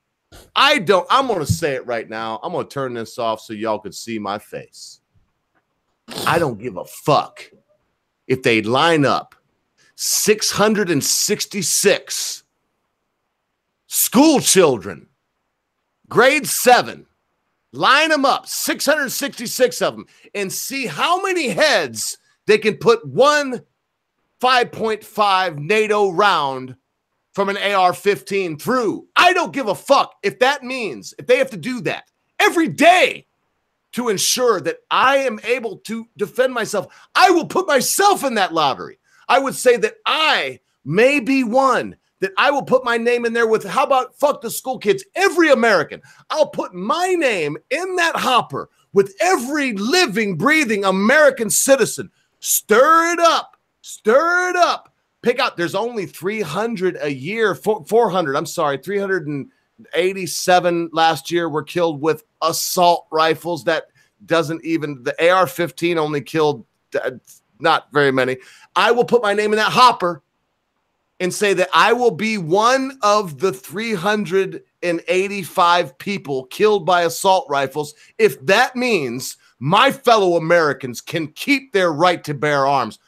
I'm going to say it right now. I'm going to turn this off so y'all could see my face. I don't give a fuck if they line up 666 school children, grade 7, line them up, 666 of them, and see how many heads they can put one 5.5 NATO round from an AR-15 through. I don't give a fuck if that means, if they have to do that every day to ensure that I am able to defend myself. I will put myself in that lottery. I would say that I may be one, that I will put my name in there with, how about fuck the school kids, every American. I'll put my name in that hopper with every living, breathing American citizen. Stir it up. Stir it up. Pick out. There's only 300 a year. 400. I'm sorry. 387 last year were killed with assault rifles. That doesn't even. The AR-15 only killed not very many. I will put my name in that hopper and say that I will be one of the 385 people killed by assault rifles if that means my fellow Americans can keep their right to bear arms.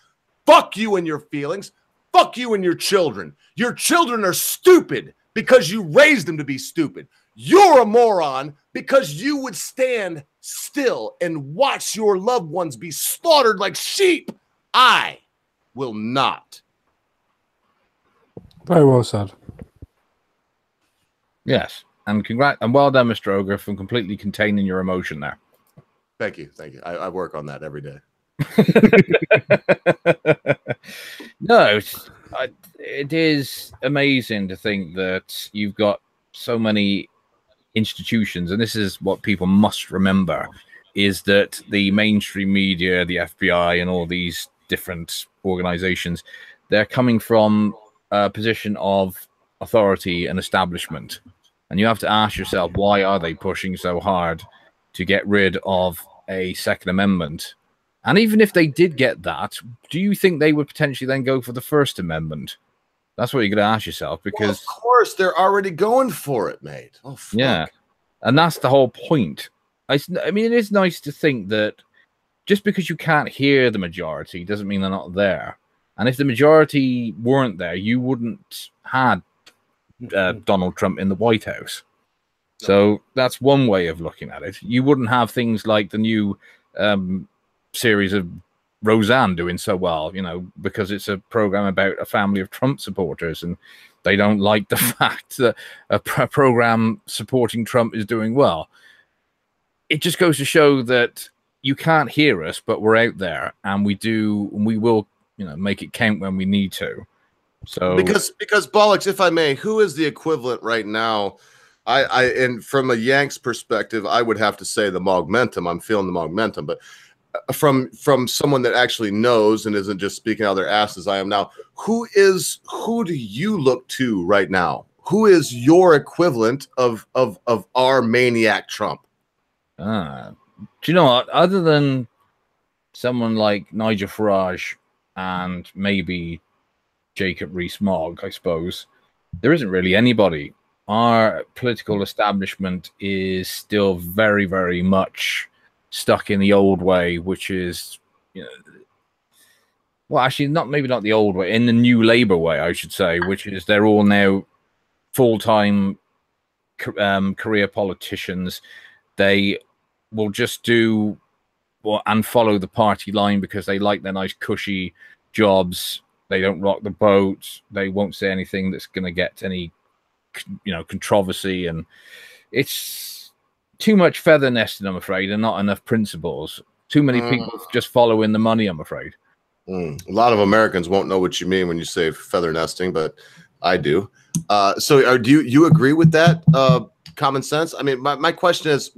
Fuck you and your feelings. Fuck you and your children. Your children are stupid because you raised them to be stupid. You're a moron because you would stand still and watch your loved ones be slaughtered like sheep. I will not. Very well said. Yes. And well done, Mr. Ogre, for completely containing your emotion there. Thank you. Thank you. I work on that every day. No, it is amazing to think that you've got so many institutions, and this is what people must remember, is that the mainstream media, the FBI, and all these different organizations, they're coming from a position of authority and establishment. And you have to ask yourself, why are they pushing so hard to get rid of a Second Amendment? And even if they did get that, do you think they would potentially then go for the First Amendment? That's what you're going to ask yourself, because well, of course they're already going for it, mate. Oh, fuck. Yeah, and that's the whole point. I mean, it is nice to think that just because you can't hear the majority doesn't mean they're not there. And if the majority weren't there, you wouldn't had Donald Trump in the White House. So that's one way of looking at it. You wouldn't have things like the new series of Roseanne doing so well, you know, because it's a program about a family of Trump supporters, and they don't like the fact that a program supporting Trump is doing well. It just goes to show that you can't hear us, but we're out there, and we will, you know, make it count when we need to. So because Bollocks, if I may, who is the equivalent right now? And from a Yanks perspective, I would have to say the Mogmentum. I'm feeling the Mogmentum, but from someone that actually knows and isn't just speaking out of their ass as I am now, who do you look to right now? Who is your equivalent of our maniac Trump? do you know what? Other than someone like Nigel Farage and maybe Jacob Rees-Mogg, I suppose, there isn't really anybody. Our political establishment is still very, very much stuck in the old way, which is, well, actually, maybe not the old way, in the new Labour way, I should say, which is they're all now full-time career politicians. They will just do and follow the party line because they like their nice cushy jobs. They don't rock the boat. They won't say anything that's going to get any, controversy. And it's too much feather nesting, I'm afraid, and not enough principles. Too many people just following the money, I'm afraid. A lot of Americans won't know what you mean when you say feather nesting, but I do. So do you agree with that common sense? I mean, my question is,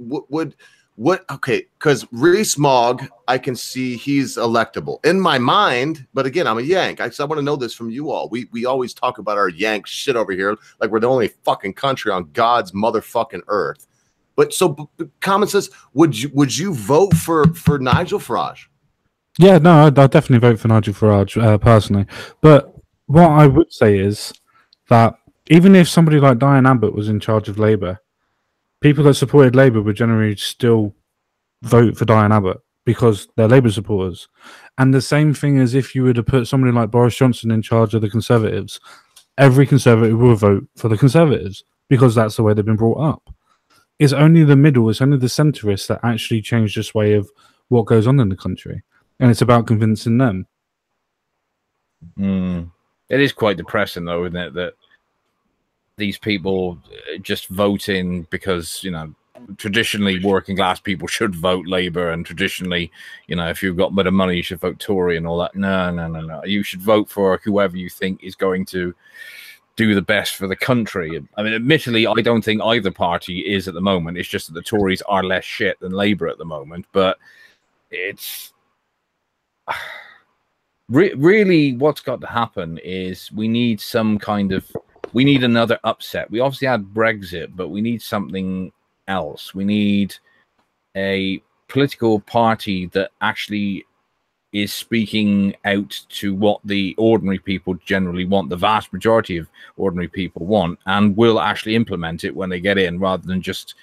okay, because Rees-Mogg, I can see he's electable in my mind, but again, I'm a Yank. I want to know this from you all. We always talk about our Yank shit over here like we're the only fucking country on God's motherfucking earth. But so common sense, would you vote for Nigel Farage? Yeah, no, I'd definitely vote for Nigel Farage personally. But what I would say is that even if somebody like Diane Abbott was in charge of Labour, people that supported Labour would generally still vote for Diane Abbott because they're Labour supporters. And the same thing as if you were to put somebody like Boris Johnson in charge of the Conservatives, every Conservative will vote for the Conservatives because that's the way they've been brought up. It's only the middle, it's only the centrists that actually change this way of what goes on in the country. And it's about convincing them. It is quite depressing, though, isn't it, that these people just voting because, traditionally working class people should vote Labour, and traditionally, if you've got a bit of money, you should vote Tory and all that. No. You should vote for whoever you think is going to do the best for the country. I mean, admittedly, I don't think either party is at the moment. It's just that the Tories are less shit than Labour at the moment. But it's really what's got to happen is we need another upset. We obviously had Brexit, but we need something else. We need a political party that actually is speaking out to what the ordinary people generally want, the vast majority of ordinary people want, and will actually implement it when they get in, rather than just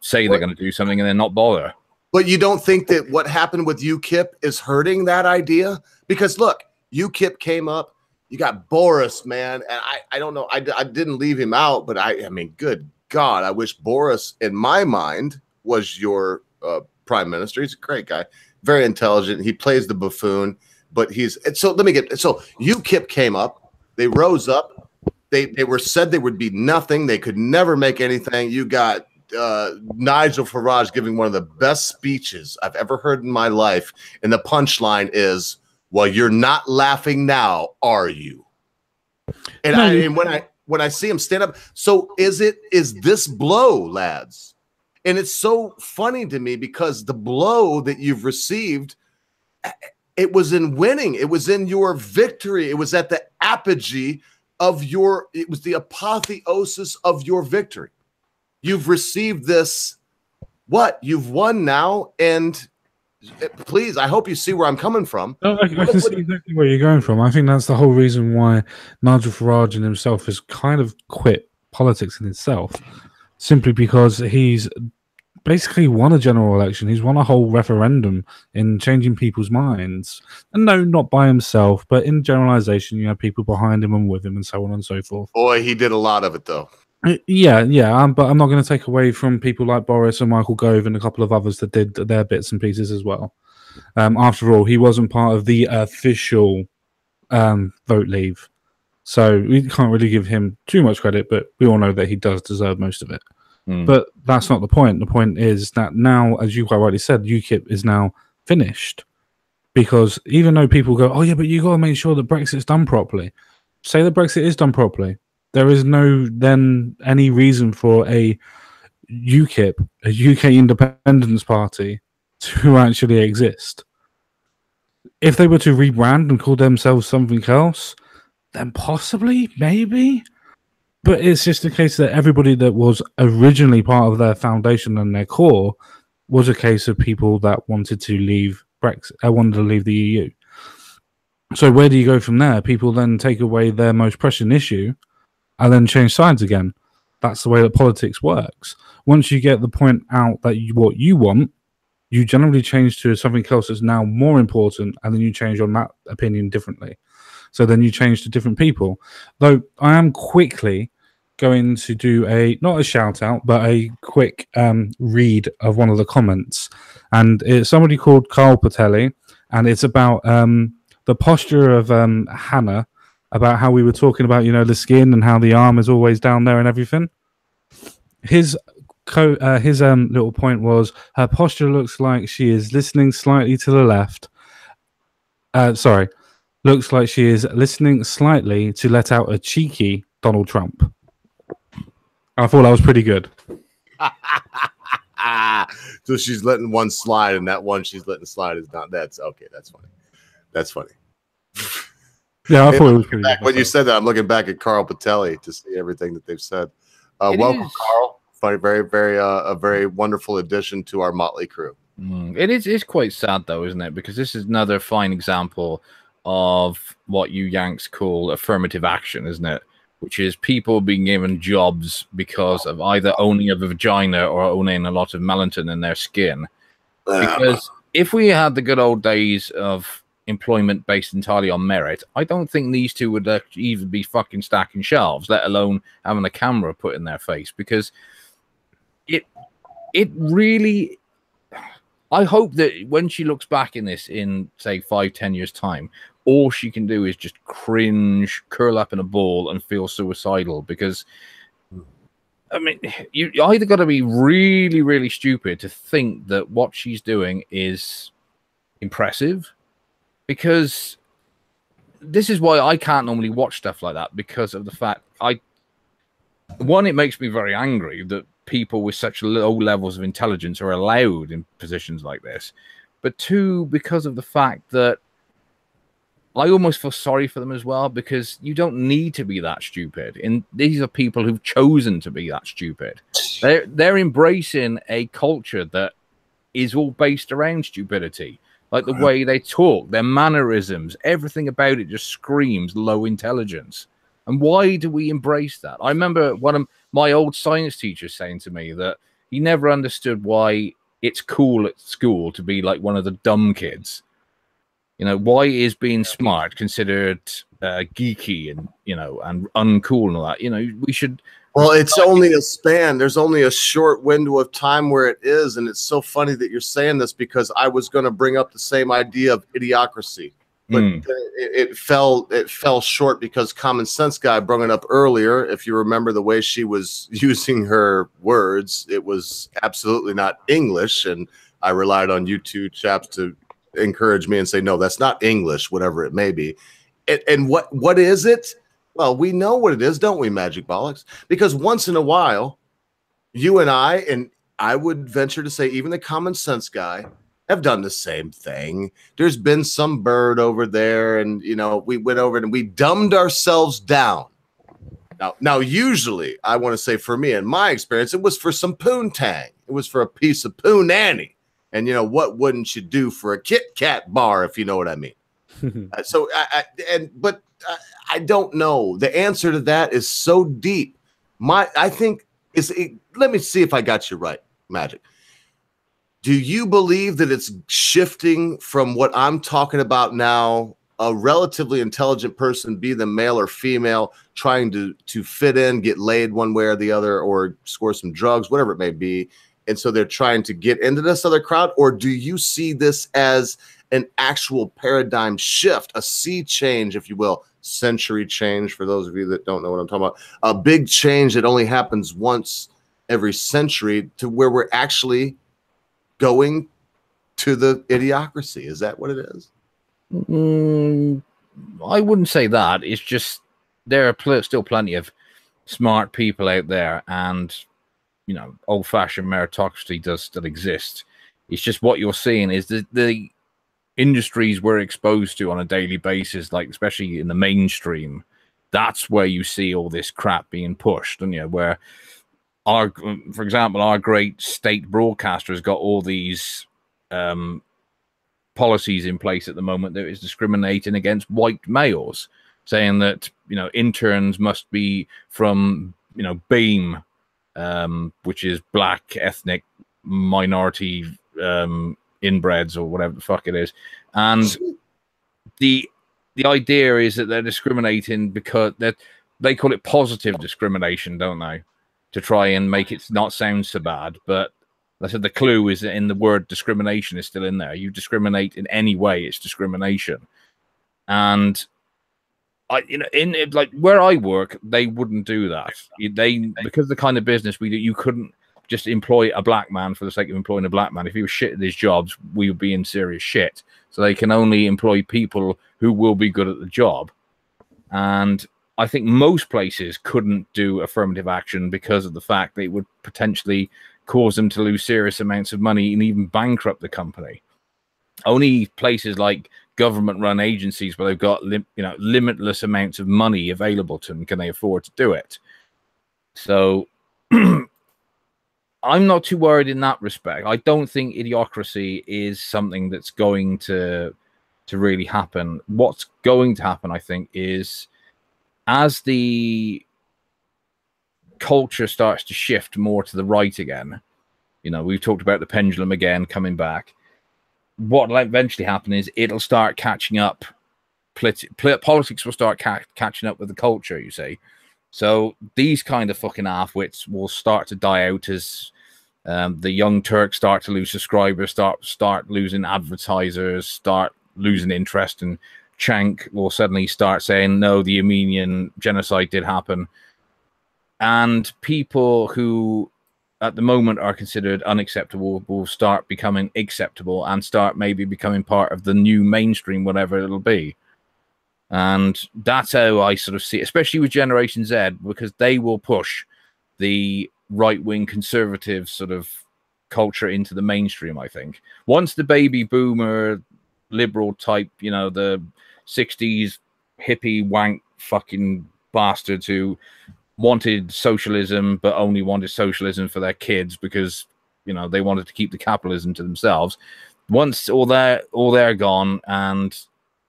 say they're going to do something and then not bother. But you don't think that what happened with UKIP is hurting that idea? Because look, UKIP came up. You got Boris, man, and I don't know. I didn't leave him out, but I mean, good God, I wish Boris, in my mind, was your prime minister. He's a great guy, very intelligent. He plays the buffoon, but so UKIP came up. They rose up. They were said they would be nothing. They could never make anything. You got Nigel Farage giving one of the best speeches I've ever heard in my life, and the punchline is, "Well, you're not laughing now, are you?" And when I see him stand up, so is this blow, lads? And it's so funny to me because the blow that you've received, it was in winning. It was in your victory. It was at the apogee of it was the apotheosis of your victory. You've received this, you've won now, and please, I hope you see where I'm coming from. No, I can see exactly where you're going from. I think that's the whole reason why Nigel Farage in himself has kind of quit politics in itself, simply because he's basically won a general election. He's won a whole referendum in changing people's minds. And no, not by himself, but in generalization, you have people behind him and with him and so on and so forth. Boy, he did a lot of it, though. Yeah, but I'm not going to take away from people like Boris and Michael Gove and a couple of others that did their bits and pieces as well. After all, he wasn't part of the official vote leave. So we can't really give him too much credit, but we all know that he does deserve most of it. But that's not the point. The point is that now, as you quite rightly said, UKIP is now finished. Because even though people go, oh yeah, but you got to make sure that Brexit's done properly. say that Brexit is done properly. There is no then any reason for a UKIP, a UK Independence Party, to actually exist. If they were to rebrand and call themselves something else, then possibly, maybe. But it's just a case that everybody that was originally part of their foundation and their core was a case of people that wanted to leave Brexit, wanted to leave the EU. So where do you go from there? People then take away their most pressing issue and then change sides again. That's the way that politics works. Once you get the point out that what you want, you generally change to something else that's now more important, and then you change on that opinion differently. So then you change to different people. Though I am quickly going to do not a shout out, but a quick read of one of the comments. And it's somebody called Carl Patelli, and it's about the posture of Hannah, about how we were talking about, the skin and how the arm is always down there and everything. His little point was her posture looks like she is listening slightly to the left. Looks like she is listening slightly to let out a cheeky Donald Trump. I thought that was pretty good. So she's letting one slide, and that one she's letting slide is not. That's okay. That's funny. That's funny. Yeah, I thought it was pretty good. When you said that, I'm looking back at Carl Patelli to see everything that they've said. Welcome, Carl. Very, very, a very wonderful addition to our motley crew. It's quite sad, though, isn't it? Because this is another fine example of what you Yanks call affirmative action, isn't it? Which is people being given jobs because of either owning a vagina or owning a lot of melanin in their skin. Because if we had the good old days of employment based entirely on merit, I don't think these two would even be fucking stacking shelves, let alone having a camera put in their face. Because it really, I hope that when she looks back in this in, say, 5-10 years time, all she can do is just cringe, curl up in a ball, and feel suicidal. Because, I mean, you either got to be really, really stupid to think that what she's doing is impressive. Because this is why I can't normally watch stuff like that, because of the fact it makes me very angry that people with such low levels of intelligence are allowed in positions like this. But two, because of the fact that I almost feel sorry for them as well, because you don't need to be that stupid. And these are people who've chosen to be that stupid. They're embracing a culture that is all based around stupidity. Like the way they talk, their mannerisms, everything about it just screams low intelligence. And why do we embrace that? I remember one of my old science teachers saying to me that he never understood why it's cool at school to be like one of the dumb kids. Why is being smart considered geeky and, and uncool and all that? We should. Well, it's only a span. There's only a short window of time where it is. And it's so funny that you're saying this, because I was going to bring up the same idea of idiocracy. But it fell short because Common Sense Guy brought it up earlier. If you remember the way she was using her words, it was absolutely not English. And I relied on you two chaps to encourage me and say, no, that's not English, whatever it may be. And what is it? Well, we know what it is, don't we, Magic Bollocks? Because once in a while, you and I would venture to say even the Common Sense Guy, have done the same thing. There's been some bird over there, and we went over and we dumbed ourselves down. Now, usually, I want to say for me, in my experience, it was for some poontang. It was for a piece of poonanny. And what wouldn't you do for a Kit Kat bar, if you know what I mean? But I don't know. The answer to that is so deep. Let me see if I got you right, Magic. Do you believe that it's shifting from what I'm talking about now, a relatively intelligent person, be them male or female, trying to fit in, get laid one way or the other, or score some drugs, whatever it may be, and so they're trying to get into this other crowd? Or do you see this as an actual paradigm shift, a sea change, if you will, century change, for those of you that don't know what I'm talking about, a big change that only happens once every century, to where we're actually going to the idiocracy? Is that what it is? I wouldn't say that. It's just there are still plenty of smart people out there, and you know, old-fashioned meritocracy does still exist. It's just what you're seeing is the industries we're exposed to on a daily basis, like especially in the mainstream. That's where you see all this crap being pushed, and you know, where for example, our great state broadcaster has got all these policies in place at the moment that is discriminating against white males, saying that, you know, interns must be from, you know, BAME, which is black ethnic minority inbreds or whatever the fuck it is, and the idea is that they're discriminating because they call it positive discrimination, don't they, to try and make it not sound so bad. But I said the clue is that in the word discrimination is still in there. You discriminate in any way, it's discrimination. And you know, like where I work, they wouldn't do that. Because the kind of business we do, you couldn't just employ a black man for the sake of employing a black man. If he was shit at his jobs, we would be in serious shit. So they can only employ people who will be good at the job. And I think most places couldn't do affirmative action because of the fact that it would potentially cause them to lose serious amounts of money and even bankrupt the company. Only places like government-run agencies where they've got limitless amounts of money available to them can they afford to do it. So I'm not too worried in that respect. I don't think idiocracy is something that's going to really happen. What's going to happen, I think, is as the culture starts to shift more to the right again, you know, we've talked about the pendulum again coming back. What will eventually happen is it'll start catching up. Politics will start catching up with the culture, you see. So these kind of fucking half-wits will start to die out as the Young Turks start to lose subscribers, start losing advertisers, start losing interest, and Cenk will suddenly start saying, no, the Armenian genocide did happen. And people who at the moment are considered unacceptable will start becoming acceptable and start maybe becoming part of the new mainstream, whatever it'll be. And that's how I sort of see it, especially with Generation Z, because they will push the right-wing conservative sort of culture into the mainstream, I think. Once the baby boomer liberal type, you know, the 60s hippie wank fucking bastards who wanted socialism but only wanted socialism for their kids because, you know, they wanted to keep the capitalism to themselves. Once all they're gone and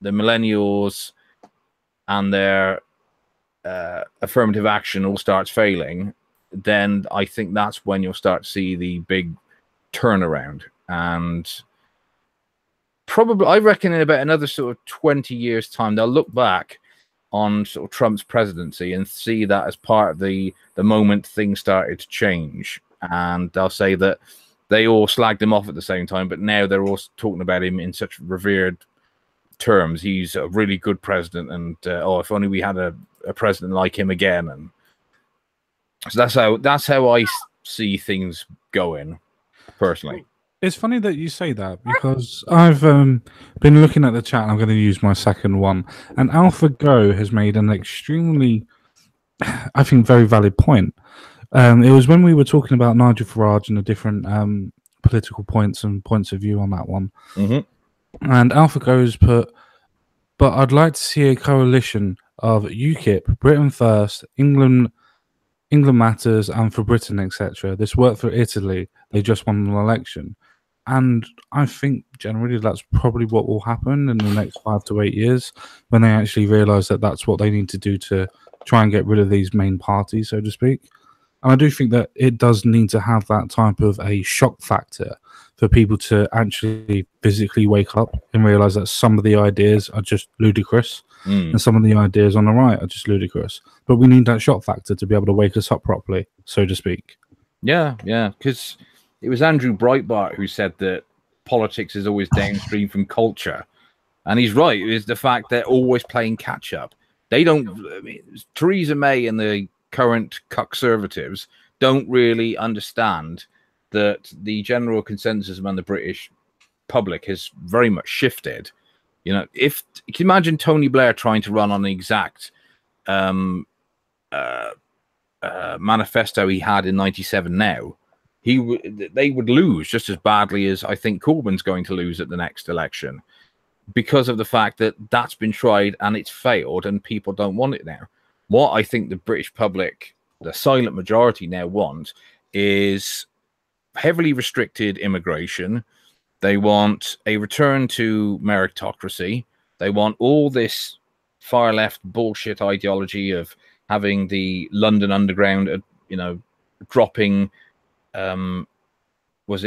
the millennials and their affirmative action all starts failing, then I think that's when you'll start to see the big turnaround. And probably, I reckon in about another sort of 20 years' time, they'll look back on sort of Trump's presidency and see that as part of the moment things started to change. And they'll say that they all slagged him off at the same time, but now they're all talking about him in such revered terms. He's a really good president, and if only we had a president like him again. And so that's how I see things going, personally. It's funny that you say that because I've been looking at the chat and I'm going to use my second one. And AlphaGo has made an extremely, I think, very valid point. It was when we were talking about Nigel Farage and the different political points and points of view on that one. Mm-hmm. And AlphaGo has put, but I'd like to see a coalition of UKIP, Britain First, England Matters, and For Britain, etc. This worked for Italy. They just won an election. And I think generally that's probably what will happen in the next 5 to 8 years when they actually realise that that's what they need to do to try and get rid of these main parties, so to speak. And I do think that it does need to have that type of a shock factor for people to actually physically wake up and realise that some of the ideas are just ludicrous and some of the ideas on the right are just ludicrous. But we need that shock factor to be able to wake us up properly, so to speak. Yeah, because it was Andrew Breitbart who said that politics is always downstream from culture. And he's right. It's the fact they're always playing catch up. They don't, Theresa May and the current conservatives don't really understand that the general consensus among the British public has very much shifted. You know, if you can imagine Tony Blair trying to run on the exact manifesto he had in '97 now, they would lose just as badly as I think Corbyn's going to lose at the next election, because of the fact that that's been tried and it's failed and people don't want it now. What I think the British public, the silent majority, now want is heavily restricted immigration. They want a return to meritocracy. They want all this far left bullshit ideology of having the London Underground, dropping, was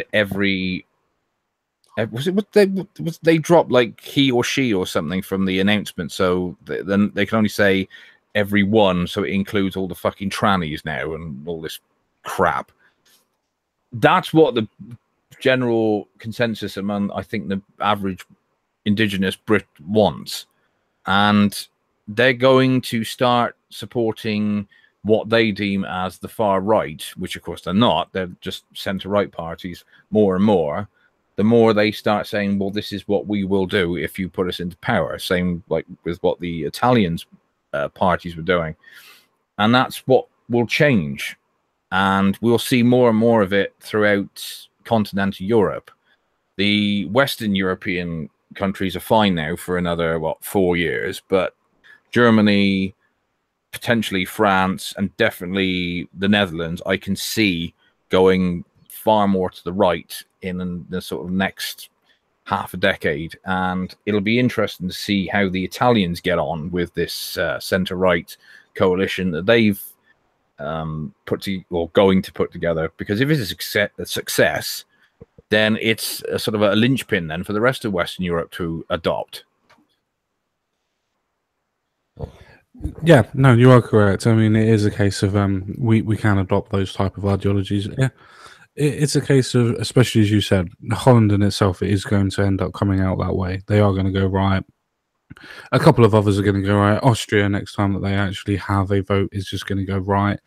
they dropped like he or she or something from the announcement, so then they can only say every one, so it includes all the fucking trannies now and all this crap. That's what the general consensus among, I think, the average indigenous Brit wants, and they're going to start supporting what they deem as the far right, which of course they're not. They're just centre-right parties more and more. The more they start saying, well, this is what we will do if you put us into power. Same like with what the Italians parties were doing. And that's what will change. And we'll see more and more of it throughout continental Europe. The Western European countries are fine now for another, 4 years. But Germany, potentially France, and definitely the Netherlands, I can see going far more to the right in the sort of next half a decade. And it'll be interesting to see how the Italians get on with this centre-right coalition that they've going to put together. Because if it's a success, then it's a sort of a linchpin then for the rest of Western Europe to adopt. Yeah, no, you are correct. I mean, it is a case of we can adopt those type of ideologies. Yeah, it's a case of, especially as you said, Holland in itself is going to end up coming out that way. They are going to go right. A couple of others are going to go right. Austria, next time that they actually have a vote, is just going to go right.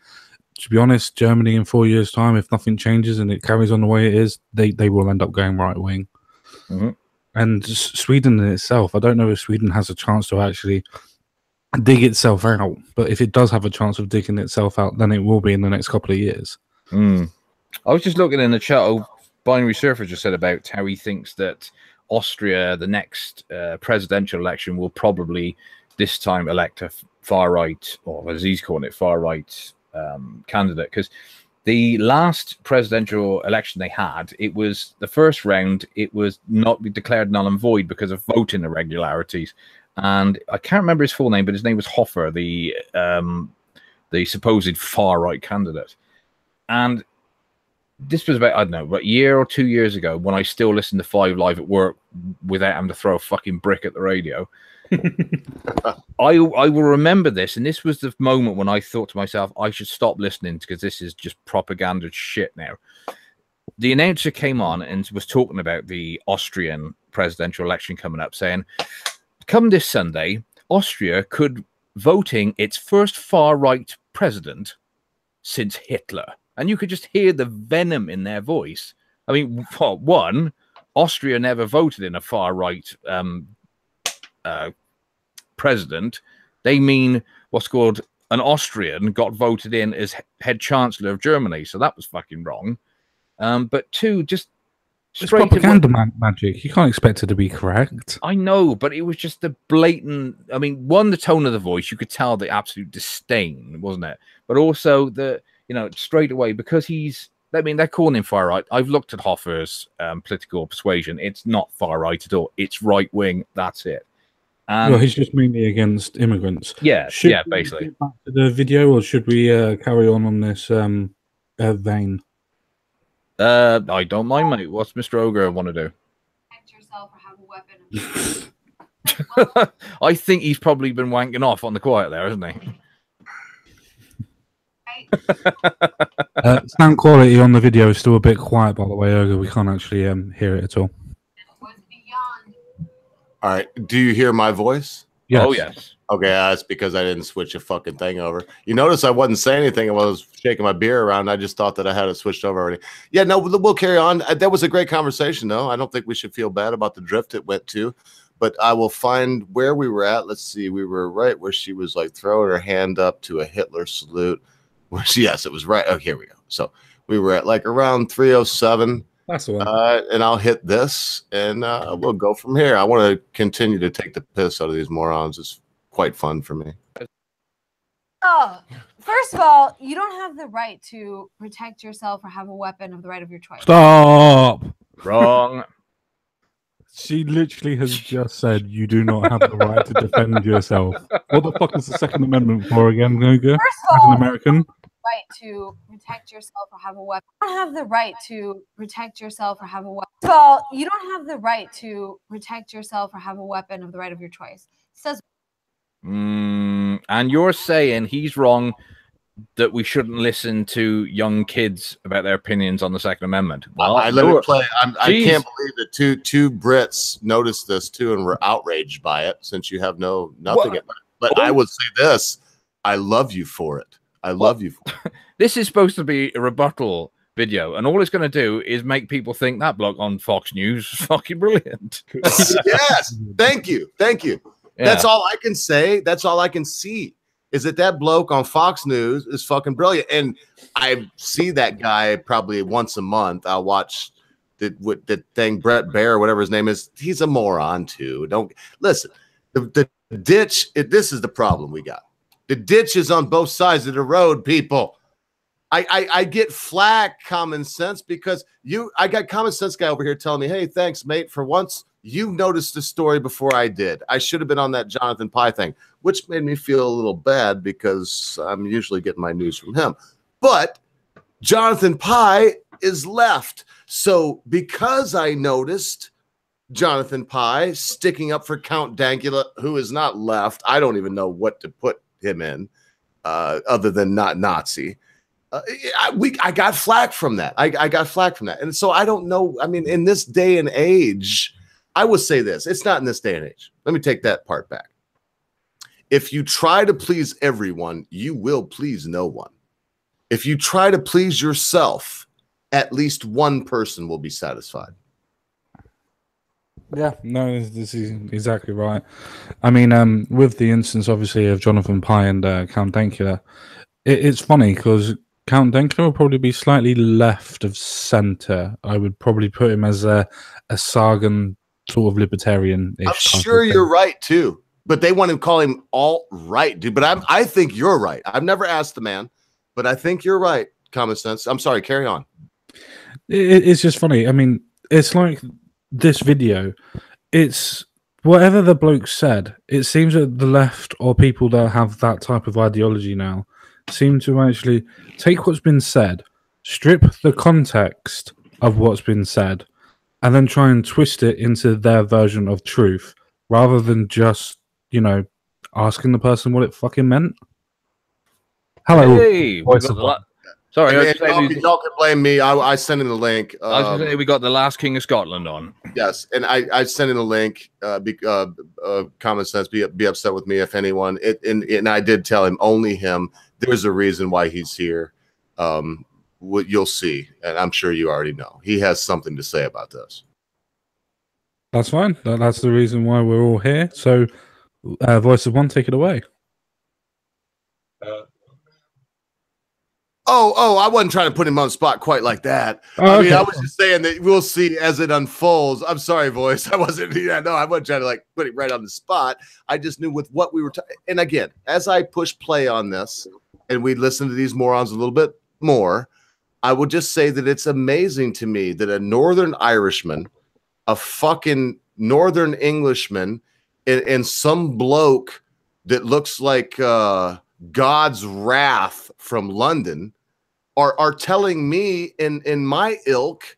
To be honest, Germany in 4 years' time, if nothing changes and it carries on the way it is, they will end up going right wing. Mm-hmm. And Sweden in itself, I don't know if Sweden has a chance to actually dig itself out, but if it does have a chance of digging itself out, then it will be in the next couple of years. I was just looking in the chat. Binary Surfer just said about how he thinks that Austria, the next presidential election, will probably this time elect a far right, or as he's calling it, far right candidate. Because the last presidential election they had, it was the first round, it was not declared null and void because of voting irregularities. And I can't remember his full name, but his name was Hofer, the supposed far right candidate. And this was about, a year or 2 years ago, when I still listened to 5 Live at work without having to throw a fucking brick at the radio. I will remember this, and this was the moment when I thought to myself, I should stop listening because this is just propaganda shit now. The announcer came on and was talking about the Austrian presidential election coming up, saying, come this Sunday, Austria could voting its first far-right president since Hitler. And you could just hear the venom in their voice. I mean, one, Austria never voted in a far-right president. They mean what's called an Austrian got voted in as head chancellor of Germany. So that was fucking wrong. But two, just it's propaganda magic. You can't expect it to be correct. I know, but it was just the blatant. I mean, one, the tone of the voice, you could tell the absolute disdain, wasn't it? But also the, straight away, because they're calling him far right. I've looked at Hofer's political persuasion. It's not far right at all. It's right wing. That's it. Well, he's just mainly against immigrants. Yeah, basically. Get back to the video, or should we carry on this vein? I don't mind, mate. What's Mr. Ogre want to do? Protect yourself or have a weapon. I think he's probably been wanking off on the quiet there, hasn't he? Sound quality on the video is still a bit quiet, by the way, Ogre. We can't actually hear it at all. All right. Do you hear my voice? Yes. Oh, yes. Okay, that's because I didn't switch a fucking thing over. You notice I wasn't saying anything while I was shaking my beer around. I just thought that I had it switched over already. Yeah, no, we'll carry on. That was a great conversation, though. I don't think we should feel bad about the drift it went to. but I will find where we were at. Let's see. We were right where she was like throwing her hand up to a Hitler salute. Yes, it was right. Oh, here we go. So we were at like around 307. That's the one. And I'll hit this, and we'll go from here. I want to continue to take the piss out of these morons. It's quite fun for me. Oh, first of all, you don't have the right to protect yourself or have a weapon of the right of your choice. Stop. Wrong. She literally has just said you do not have the right to defend yourself. What the fuck is the Second Amendment for again, Goga? First of As all, an American? right to protect yourself or have a weapon. You don't have the right to protect yourself or have a weapon. First of all, you don't have the right to protect yourself or have a weapon of the right of your choice. It says. And you're saying he's wrong that we shouldn't listen to young kids about their opinions on the Second Amendment. Well, I let it play. I can't believe that two Brits noticed this too and were outraged by it. Since you have nothing, but I would say this: I love you for it. I love you for it. This is supposed to be a rebuttal video, and all it's going to do is make people think that bloke on Fox News is fucking brilliant. Yes, thank you. Yeah. That's all I can say. That's all I can see. Is that bloke on Fox News is fucking brilliant. And I see that guy probably once a month. I'll watch the thing, Brett Baer, whatever his name is. He's a moron too. Don't listen. The ditch, this is the problem we got. The ditch is on both sides of the road, people. I get flack, Common Sense, because I got Common Sense guy over here telling me, hey, thanks, mate. For once, you noticed the story before I did. I should have been on that Jonathan Pie thing, which made me feel a little bad because I'm usually getting my news from him. But Jonathan Pie is left. So because I noticed Jonathan Pie sticking up for Count Dankula, who is not left, I don't even know what to put him in other than not Nazi. I got flack from that. I got flack from that. And so I don't know. I mean, in this day and age, I will say this. It's not in this day and age. Let me take that part back. If you try to please everyone, you will please no one. If you try to please yourself, at least one person will be satisfied. Yeah, no, this is exactly right. I mean, with the instance, obviously, of Jonathan Pie and Count Dankula, it's funny because Count Dankula will probably be slightly left of center. I would probably put him as a Sagan sort of libertarian. I'm sure you're right too, but they want to call him alt-right, dude. But I think you're right. I've never asked the man, but I think you're right. Common Sense. I'm sorry. Carry on. It's just funny. I mean, it's like this video. It's whatever the bloke said. It seems that the left or people that have that type of ideology now seem to actually take what's been said, strip the context of what's been said, and then try and twist it into their version of truth rather than just, asking the person what it fucking meant. Hello. Hey, sorry, y'all can blame me. I sent in the link. I was going to say we got the last King of Scotland on. Yes, and I sent in the link. Common Sense, be upset with me if anyone. And I did tell him, only him. There's a reason why he's here. What you'll see, and I'm sure you already know. He has something to say about this. That's fine. That's the reason why we're all here. So, Voice of One, take it away. I wasn't trying to put him on the spot quite like that. I mean, I was just saying that we'll see as it unfolds. I'm sorry, Voice. I wasn't trying to put it right on the spot. I just knew with what we were talking. And again, as I push play on this and we listen to these morons a little bit more, I will just say that it's amazing to me that a Northern Irishman, a fucking Northern Englishman, and some bloke that looks like God's wrath from London are telling me in my ilk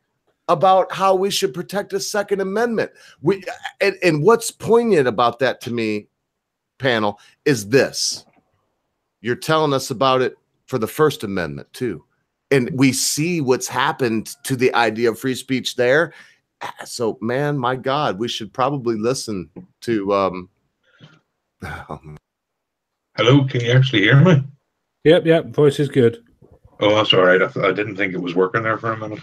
about how we should protect the Second Amendment. And what's poignant about that to me, panel, is this. You're telling us about it for the First Amendment too. And we see what's happened to the idea of free speech there. So, man, my God, we should probably listen to. Hello, can you actually hear me? Yep, voice is good. Oh, that's all right. I didn't think it was working there for a minute.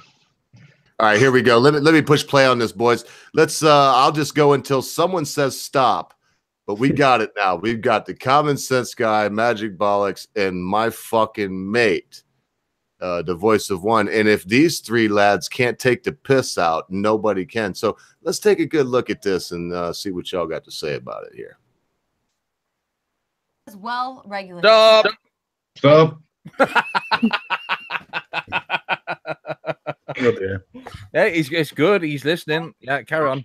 All right, here we go. Let me push play on this, boys. Let's I'll just go until someone says stop. But we got it now. We've got the common sense guy, Magic Bollocks, and my fucking mate, the voice of one. And if these three lads can't take the piss out, nobody can. So let's take a good look at this and see what y'all got to say about it here. It's well regulated. Stop. Stop. Oh dear. Yeah, it's good. He's listening. Yeah, carry on.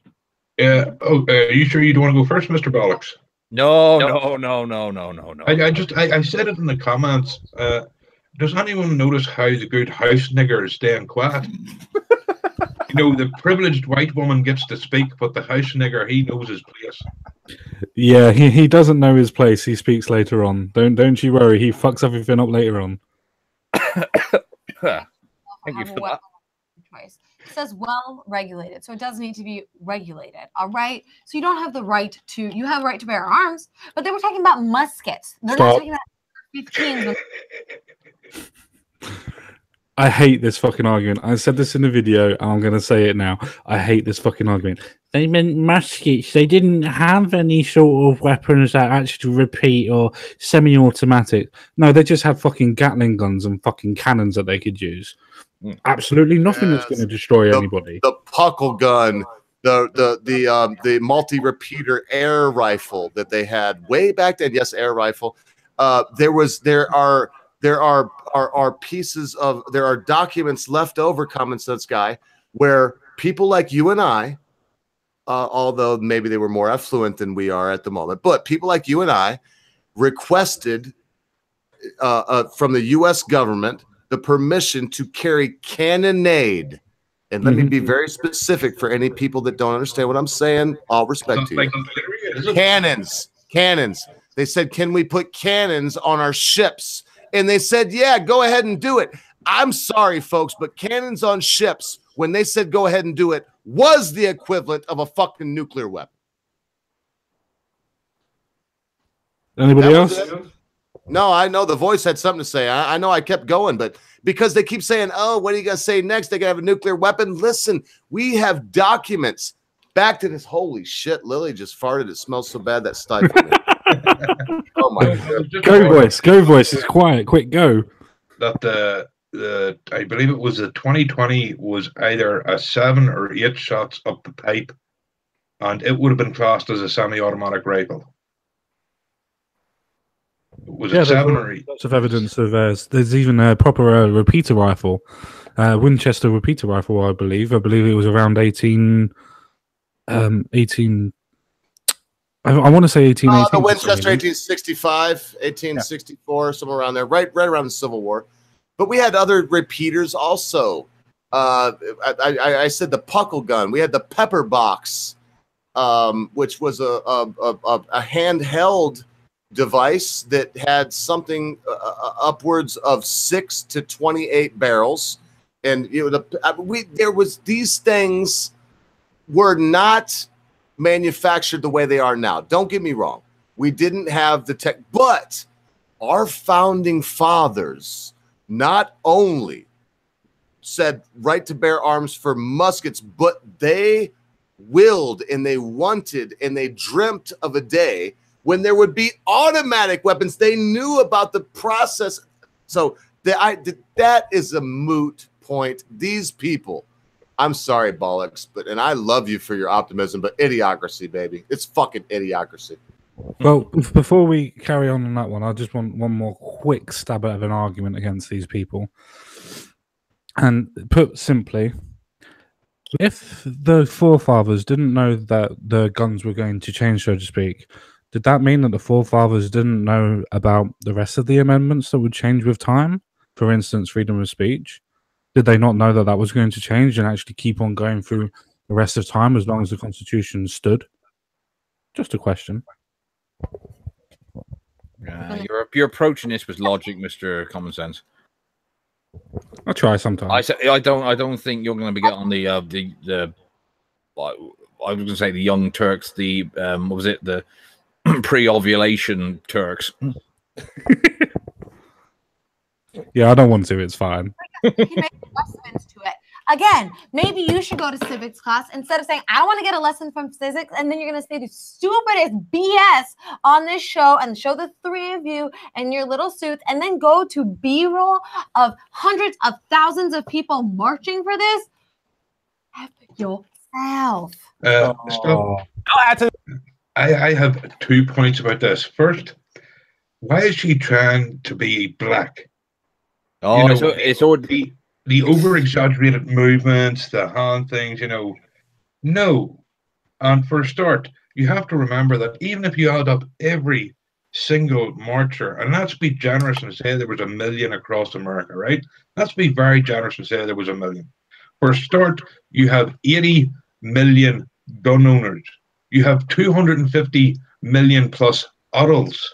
Yeah. Oh, are you sure you don't want to go first, Mr. Bollocks? No. I said it in the comments. Does anyone notice how the good house nigger is staying quiet? The privileged white woman gets to speak, but the house nigger, he knows his place. Yeah, he doesn't know his place. He speaks later on. Don't you worry. He fucks everything up later on. Thank you for that. Choice. It says well regulated, so it does need to be regulated. All right, so you don't have the right to. You have a right to bear arms, but they were talking about muskets. They're not talking about 15s. I hate this fucking argument. I said this in the video, and I'm going to say it now. I hate this fucking argument. They meant muskets. They didn't have any sort of weapons that actually repeat or semi-automatic. No, they just had fucking Gatling guns and fucking cannons that they could use. Absolutely nothing that's going to destroy anybody. The puckle gun, the multi-repeater air rifle that they had way back then. Yes, air rifle. There are documents left over, common sense guy, where people like you and I, although maybe they were more affluent than we are at the moment, but people like you and I requested from the U.S. government the permission to carry cannonade. And let me be very specific for any people that don't understand what I'm saying. All respect to you. Cannons. They said, can we put cannons on our ships? And they said, yeah, go ahead and do it. I'm sorry, folks, but cannons on ships, when they said go ahead and do it, was the equivalent of a fucking nuclear weapon. Anybody else? No, I know the voice had something to say. I know I kept going, but because they keep saying, oh, what are you going to say next? They're going to have a nuclear weapon. Listen, we have documents. Back to this. Holy shit, Lily just farted. It smells so bad that stifled me. Oh, my God. Go, voice. It's quiet. Quick, go. That I believe it was the 2020 was either a 7 or 8 shots up the pipe, and it would have been classed as a semi-automatic rifle. Was it 7 or 8? Lots of evidence of there's even a proper repeater rifle, Winchester repeater rifle. I believe it was around 18. I want to say 1818. The Winchester 1865, 1864, somewhere around there, right around the Civil War. But we had other repeaters also. I said the puckle gun. We had the pepper box, which was a handheld device that had something upwards of 6 to 28 barrels, and these things were not manufactured the way they are now. Don't get me wrong, we didn't have the tech, but our founding fathers not only said right to bear arms for muskets, but they willed and they wanted and they dreamt of a day when there would be automatic weapons. They knew about the process. So that is a moot point. These people, I'm sorry, Bollocks, and I love you for your optimism, but idiocracy, baby. It's fucking idiocracy. Well, before we carry on that one, I just want one more quick stab at an argument against these people. And put simply, if the forefathers didn't know that the guns were going to change, so to speak, did that mean that the forefathers didn't know about the rest of the amendments that would change with time? For instance, freedom of speech. Did they not know that that was going to change and actually keep on going through the rest of time as long as the Constitution stood? Just a question. You're approaching this with logic, Mr. Common Sense. I'll try sometimes. I don't think you're going to be getting on the I was going to say the Young Turks, the what was it, the pre-ovulation Turks. Yeah, I don't want to. It's fine. He made adjustments to it. Again, maybe you should go to civics class instead of saying, I want to get a lesson from physics, and then you're going to say the stupidest BS on this show and show the three of you in your little suits, and then go to B-roll of hundreds of thousands of people marching for this. F yourself. I have 2 points about this. First, why is she trying to be black? Oh, You know, it's already. The over-exaggerated movements, the hand things, no. And for a start, you have to remember that even if you add up every single marcher, and let's be generous and say there was 1 million across America, right? Let's be very generous and say there was 1 million. For a start, you have 80 million gun owners. You have 250 million plus adults.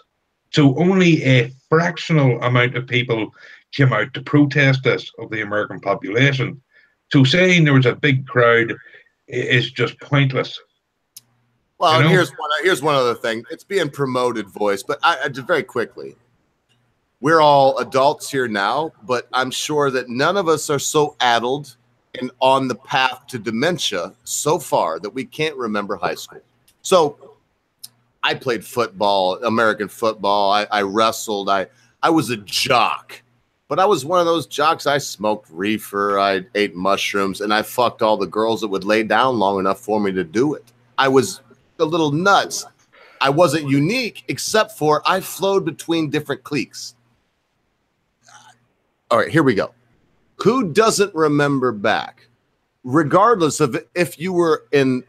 So only a fractional amount of people came out to protest this of the American population. So saying there was a big crowd is just pointless. Well, here's one other thing. It's being promoted, voice, but I just very quickly. We're all adults here now, but I'm sure that none of us are so addled and on the path to dementia so far that we can't remember high school. So I played football, American football. I wrestled. I was a jock. But I was one of those jocks. I smoked reefer, I ate mushrooms, and I fucked all the girls that would lay down long enough for me to do it. I was a little nuts. I wasn't unique, except for I flowed between different cliques. All right, here we go. Who doesn't remember back, regardless of if you were in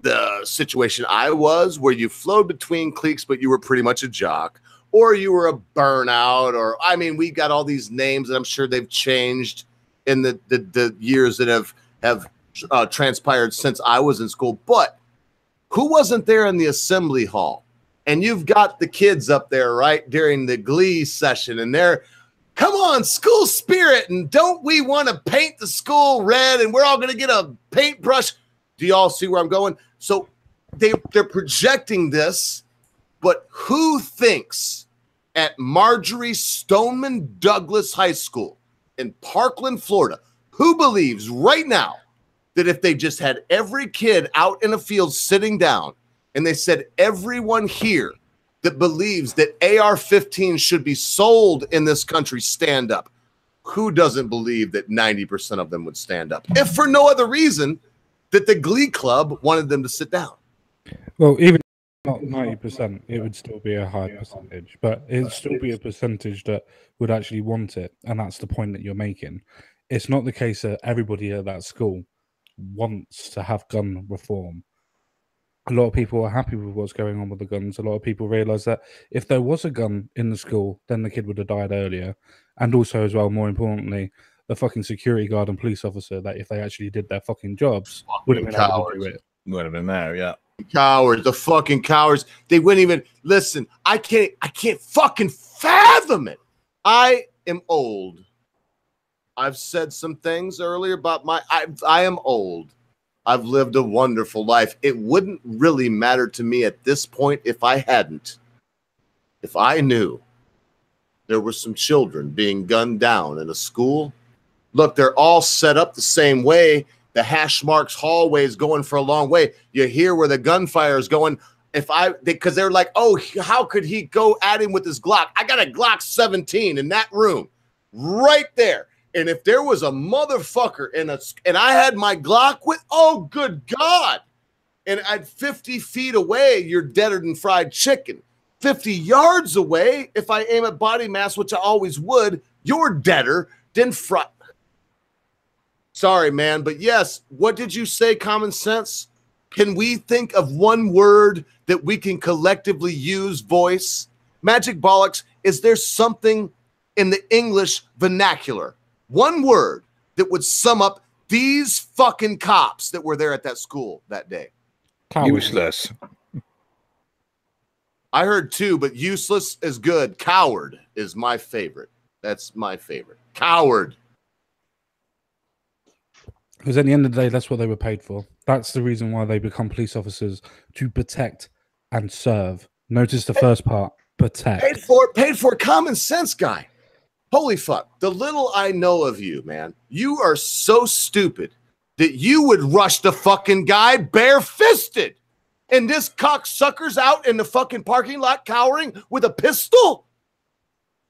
the situation I was, where you flowed between cliques, but you were pretty much a jock, or you were a burnout, or I mean, we got all these names, and I'm sure they've changed in the years that have transpired since I was in school. But who wasn't there in the assembly hall? And you've got the kids up there, right, during the glee session, and they're, come on, school spirit, and don't we want to paint the school red, and we're all going to get a paintbrush. Do you all see where I'm going? So they're projecting this. But who thinks at Marjorie Stoneman Douglas High School in Parkland, Florida, who believes right now that if they just had every kid out in a field sitting down and they said everyone here that believes that AR-15 should be sold in this country stand up, who doesn't believe that 90% of them would stand up? If for no other reason that the Glee Club wanted them to sit down. Well, even not 90%, it would still be a high percentage, but it'd still be a percentage that would actually want it, and that's the point that you're making. It's not the case that everybody at that school wants to have gun reform. A lot of people are happy with what's going on with the guns. A lot of people realize that if there was a gun in the school, then the kid would have died earlier. And also, as well, more importantly, the fucking security guard and police officer, that if they actually did their fucking jobs, would have been able to do it. Would have been there, yeah. Cowards, the fucking cowards. They wouldn't even listen. I can't fucking fathom it. I am old. I've said some things earlier about I am old. I've lived a wonderful life. It wouldn't really matter to me at this point if I hadn't. If I knew there were some children being gunned down in a school. Look, they're all set up the same way. The hash marks hallway is going for a long way. You hear where the gunfire is going. Because they're like, oh, how could he go at him with his Glock? I got a Glock 17 in that room right there. And if there was a motherfucker and I had my Glock with, oh, good God. And at 50 feet away, you're deader than fried chicken. 50 yards away, if I aim at body mass, which I always would, you're deader than fried. Sorry, man, but yes, what did you say, common sense? Can we think of one word that we can collectively use, voice? Magic Bollocks, is there something in the English vernacular, one word that would sum up these fucking cops that were there at that school that day? Useless. I heard two, but useless is good. Coward is my favorite. That's my favorite. Coward. Because at the end of the day, that's what they were paid for. That's the reason why they become police officers, to protect and serve. Notice the first part, protect. Paid for common sense guy. Holy fuck. The little I know of you, man, you are so stupid that you would rush the fucking guy bare-fisted. And this cocksucker's out in the fucking parking lot cowering with a pistol?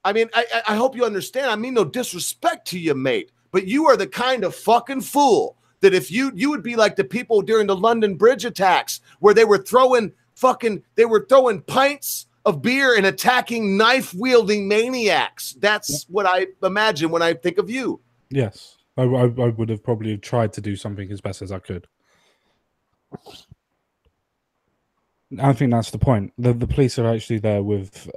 I mean, I hope you understand. I mean no disrespect to you, mate. But you are the kind of fucking fool that if you would be like the people during the London Bridge attacks where they were throwing pints of beer and attacking knife-wielding maniacs. That's what I imagine when I think of you. Yes. I would have probably tried to do something as best as I could. I think that's the point. The police are actually there with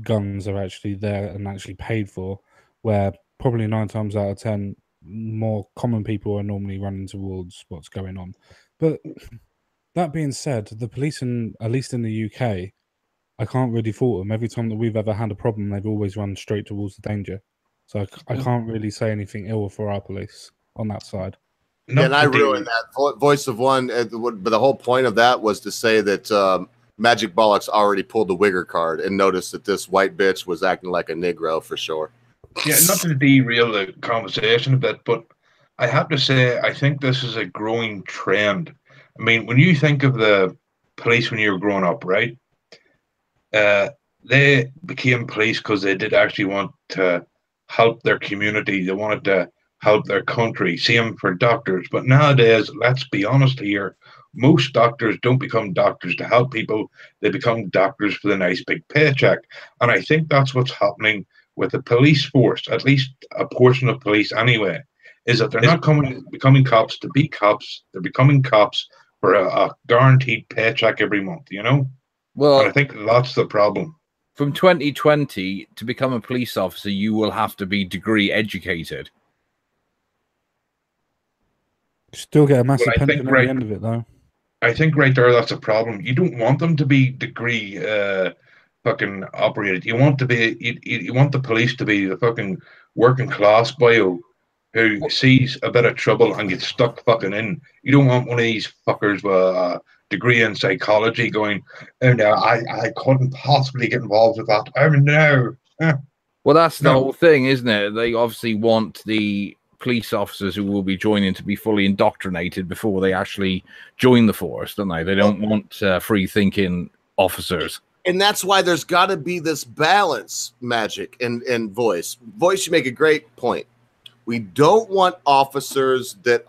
guns, are actually there and actually paid for, where probably 9 times out of 10, more common people are normally running towards what's going on. But that being said, the police, at least in the UK, I can't really fault them. Every time that we've ever had a problem, they've always run straight towards the danger. So I can't really say anything ill for our police on that side. Yeah, and I ruined that. Voice of One, but the whole point of that was to say that Magic Bollocks already pulled the Wigger card and noticed that this white bitch was acting like a Negro for sure. Yeah, not to derail the conversation a bit, but I have to say, I think this is a growing trend. I mean, when you think of the police when you were growing up, right? They became police because they did actually want to help their community. They wanted to help their country. Same for doctors. But nowadays, let's be honest here, most doctors don't become doctors to help people. They become doctors for the nice big paycheck. And I think that's what's happening with the police force, at least a portion of police anyway, is that they're not becoming cops to be cops. They're becoming cops for a guaranteed paycheck every month, you know? Well, and I think that's the problem. From 2020, to become a police officer, you will have to be degree educated. Still get a massive pension at the end of it, though. I think right there, that's a problem. You don't want them to be degree fucking operated. You want to be, you want the police to be the fucking working class boyo who sees a bit of trouble and gets stuck fucking in. You don't want one of these fuckers with a degree in psychology going, oh no, I couldn't possibly get involved with that. Oh no. Well, that's the whole thing, isn't it? They obviously want the police officers who will be joining to be fully indoctrinated before they actually join the force, don't they? They don't want free-thinking officers. And that's why there's got to be this balance, Magic and Voice. Voice, you make a great point. We don't want officers that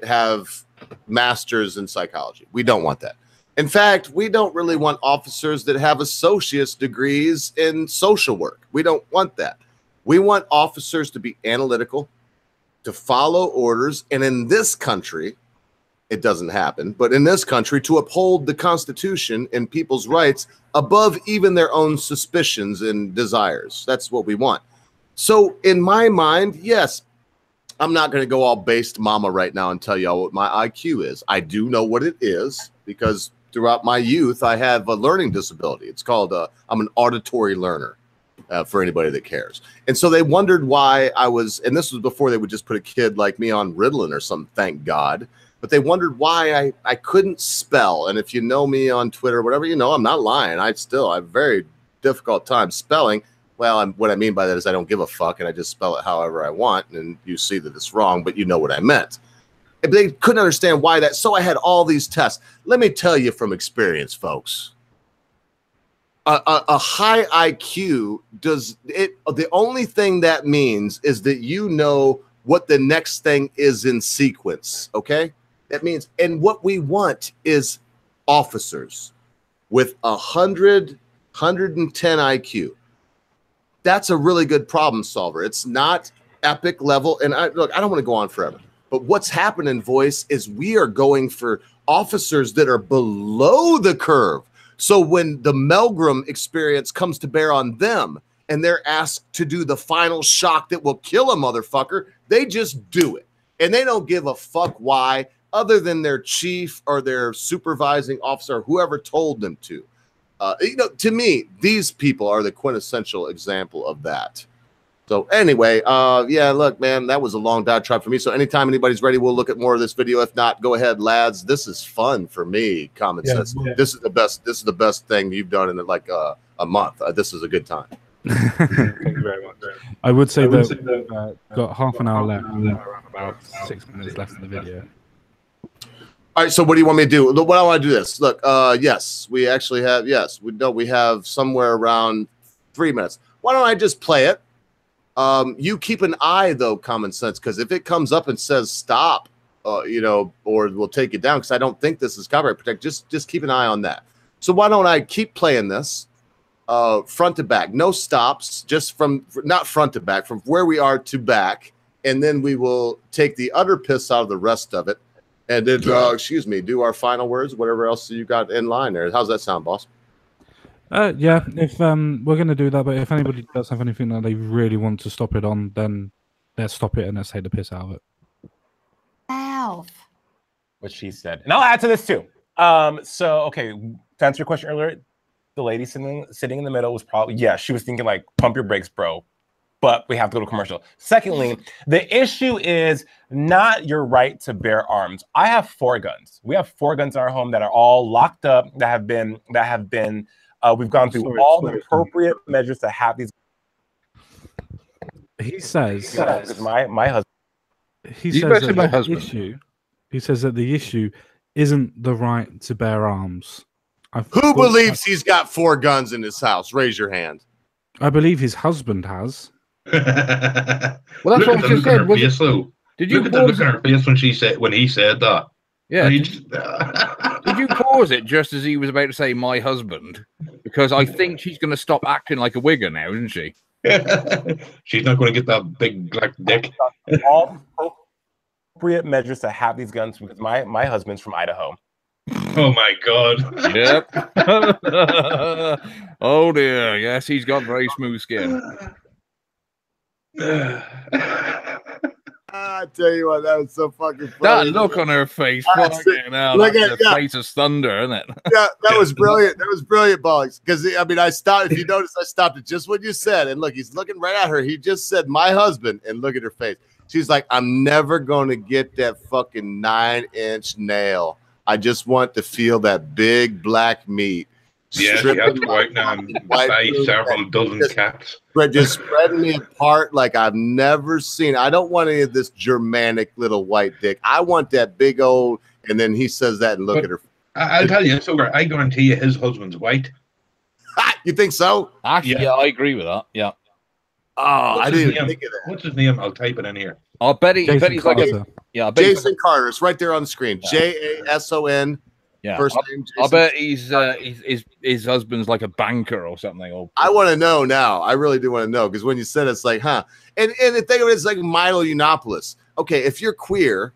have masters in psychology. We don't want that. In fact, we don't really want officers that have associate's degrees in social work. We don't want that. We want officers to be analytical, to follow orders, and in this country, it doesn't happen, but in this country, to uphold the Constitution and people's rights above even their own suspicions and desires. That's what we want. So in my mind, yes, I'm not going to go all based mama right now and tell y'all what my IQ is. I do know what it is because throughout my youth, I have a learning disability. It's called, I'm an auditory learner for anybody that cares. And so they wondered why I was, and this was before they would just put a kid like me on Ritalin or something, thank God. But they wondered why I couldn't spell. And if you know me on Twitter or whatever, you know, I'm not lying. I have a very difficult time spelling. Well, what I mean by that is I don't give a fuck and I just spell it however I want. And you see that it's wrong, but you know what I meant. And they couldn't understand why that. So I had all these tests. Let me tell you from experience, folks. A high IQ does it. The only thing that means is that you know what the next thing is in sequence. Okay. That means, and what we want is officers with 110 IQ. That's a really good problem solver. It's not epic level. And look, I don't want to go on forever, but what's happening, Voice, is we are going for officers that are below the curve. So when the Milgram experience comes to bear on them and they're asked to do the final shock that will kill a motherfucker, they just do it. And they don't give a fuck why, other than their chief or their supervising officer, or whoever told them to. You know, to me, these people are the quintessential example of that. So anyway, yeah, look, man, that was a long diatribe for me. So anytime anybody's ready, we'll look at more of this video. If not, go ahead, lads. This is fun for me. Common sense. Yeah. This is the best. This is the best thing you've done in like a month. This is a good time. Thank you very much. I would say that we've got half an hour left, around about 6 minutes left in the video. All right, so what do you want me to do? Look, what I want to do this. Look, yes, we actually have. Yes, we have somewhere around 3 minutes. Why don't I just play it? You keep an eye though, common sense, because if it comes up and says stop, or we'll take it down, because I don't think this is copyright protected. Just keep an eye on that. So why don't I keep playing this front to back, no stops, just from not front to back, from where we are to back, and then we will take the utter piss out of the rest of it, and then do our final words, whatever else you got in line there. How's that sound, boss? Yeah, if we're going to do that, but if anybody does have anything that they really want to stop it on, then let's stop it and let's take the piss out of it. Alf. What she said. And I'll add to this too. So, okay, to answer your question earlier, the lady sitting in the middle was probably, she was thinking like, pump your brakes, bro. But we have to go to commercial. Secondly, the issue is not your right to bear arms. I have 4 guns. We have 4 guns in our home that are all locked up, that have been we've gone through all the appropriate measures to have these. He says, my husband. He says that the issue. He says that the issue isn't the right to bear arms. Who believes he's got 4 guns in his house? Raise your hand. I believe his husband has. Well, that's what she said. Did you look at her face when he said that? Yeah. Did you pause it just as he was about to say my husband? Because I think she's going to stop acting like a wigger now, isn't she? She's not going to get that big black dick. All appropriate measures to have these guns because my husband's from Idaho. Oh my God. Yep. Oh dear. Yes, he's got very smooth skin. I tell you what, that was so fucking funny. That look on her face, fucking hell, that's the face of thunder, isn't it? Yeah, that was brilliant. That was brilliant, Bollocks. Because I stopped. If you notice, I stopped it just when you said. And look, he's looking right at her. He just said, "My husband," and look at her face. She's like, "I'm never going to get that fucking 9-inch nail. I just want to feel that big black meat." Yeah, she had white now and several dozen cats. But just spreading me apart like I've never seen. I don't want any of this Germanic little white dick. I want that big old. And then he says that and look at her. I'll tell you, I guarantee you, his husband's white. You think so? Actually, yeah, I agree with that. Yeah. Oh, I didn't even think of that. What's his name? I'll type it in here. I bet he's like a Jason Carter. It's right there on the screen. Jason. Yeah, first name. I bet his husband's like a banker or something. Or I want to know now. I really do want to know because when you said it's like, huh? And the thing of it is like Milo Yiannopoulos. Okay, if you're queer,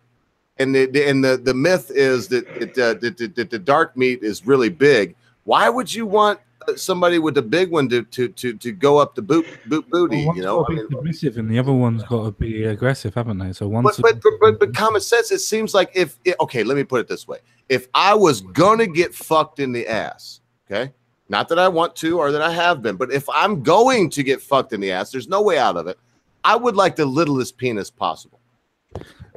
and the myth is that the dark meat is really big, why would you want somebody with a big one to go up the boot booty? Well, submissive, and the other one's got to be aggressive, haven't they? So once, but common sense. It seems like okay, let me put it this way. If I was gonna get fucked in the ass, okay, not that I want to or that I have been, but if I'm going to get fucked in the ass, there's no way out of it. I would like the littlest penis possible.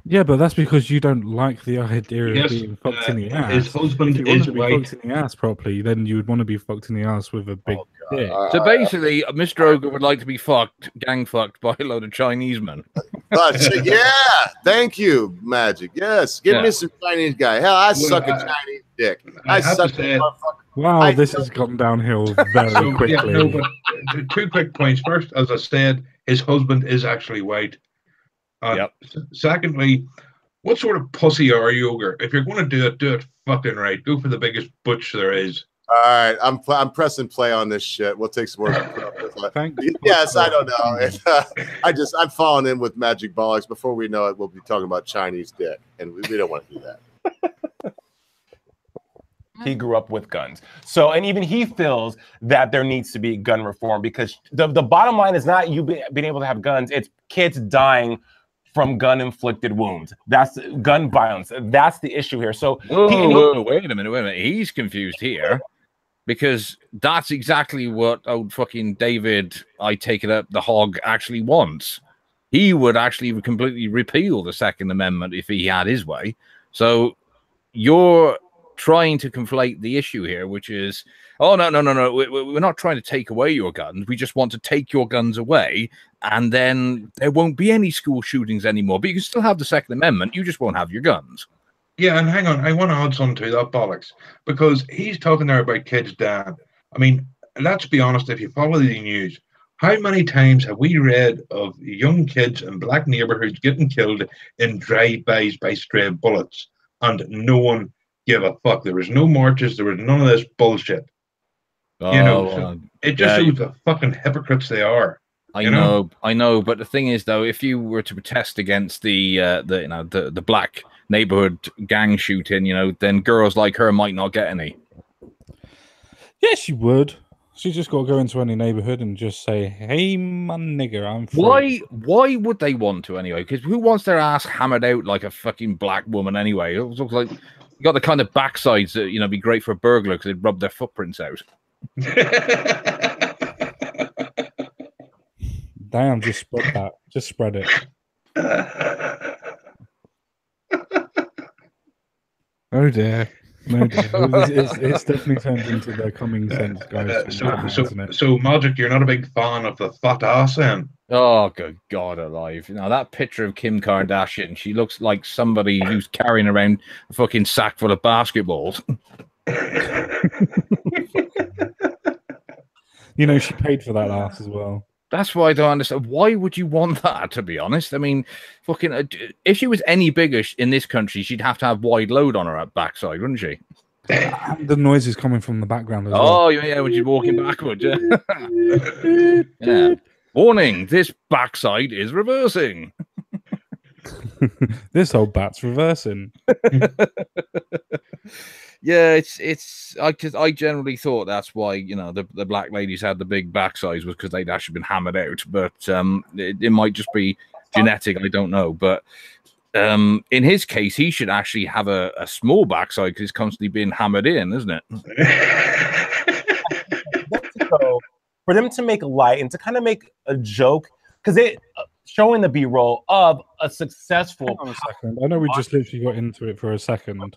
Yeah, but that's because you don't like the idea of being fucked in the ass. His husband if you is want to be white. fucked in the ass properly, then you would want to be fucked in the ass with a big dick. So basically, Mr. Ogre would like to be gang fucked by a load of Chinese men. Yeah, thank you, Magic. Yes, give me some Chinese guy. Hell, I suck a Chinese dick. I suck a Wow, this has gone downhill very quickly. Yeah, no, but 2 quick points. First, as I said, his husband is actually white. Secondly, what sort of pussy are you, Ogre? If you're going to do it fucking right. Go for the biggest butch there is. All right, I'm pressing play on this shit. We'll take some more. Yes, I don't know. I'm falling in with Magic Bollocks. Before we know it, we'll be talking about Chinese dick, and we don't want to do that. He grew up with guns. So, and even he feels that there needs to be gun reform because the bottom line is not you being able to have guns. It's kids dying from gun-inflicted wounds. That's gun violence. That's the issue here. So, wait a minute. He's confused here because that's exactly what old fucking David, I take it up, the hog actually wants. He would actually completely repeal the Second Amendment if he had his way. So, you're trying to conflate the issue here, which is, oh, no, we're not trying to take away your guns. We just want to take your guns away, and then there won't be any school shootings anymore. But you can still have the Second Amendment. You just won't have your guns. Yeah, and hang on, I want to add something to that, bollocks, because he's talking there about kids dying. I mean, let's be honest, if you follow the news, how many times have we read of young kids in black neighborhoods getting killed in drive-bys by stray bullets, and no one gave a fuck? There was no marches, there was none of this bullshit. So it just shows the fucking hypocrites they are. I know, but the thing is, though, if you were to protest against the black neighborhood gang shooting, then girls like her might not get any. Yes, she would. She's just got to go into any neighborhood and just say, "Hey, my nigger, I'm free." Why would they want to anyway? Because who wants their ass hammered out like a fucking black woman anyway? It looks like you got the kind of backsides that be great for a burglar because they'd rub their footprints out. Damn, just spread that. Just spread it. Oh dear. No, it's definitely turned into the common sense, guys. So, Magic, you're not a big fan of the fat ass, then? Oh, good God alive. That picture of Kim Kardashian, she looks like somebody who's carrying around a fucking sack full of basketballs. She paid for that ass as well. That's why I don't understand. Why would you want that, to be honest? I mean, fucking, if she was any bigger in this country, she'd have to have wide load on her backside, wouldn't she? The noise is coming from the background as well. Oh, yeah, when she's walking backwards. Yeah. Warning, this backside is reversing. This old bat's reversing. Yeah, I generally thought that's why the black ladies had the big backsides was because they'd actually been hammered out, but it might just be genetic. I don't know, but in his case, he should actually have a small backside because he's constantly being hammered in, isn't it? So, for them to make light and to kind of make a joke, because it showing the B-roll of a successful. Hang on a second. I know we just literally got into it for a second.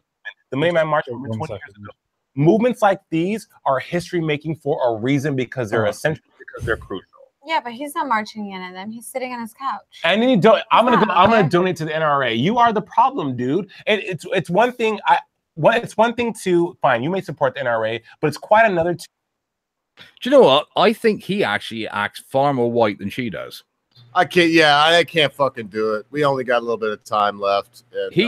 The May Man March over 20 years ago. Movements like these are history making for a reason because they're essential, because they're crucial. Yeah, but he's not marching in at them. He's sitting on his couch. And then I'm gonna donate to the NRA. You are the problem, dude. It's one thing. It's one thing to fine. You may support the NRA, but it's quite another. Do you know what? I think he actually acts far more white than she does. I can't fucking do it. We only got a little bit of time left. And, he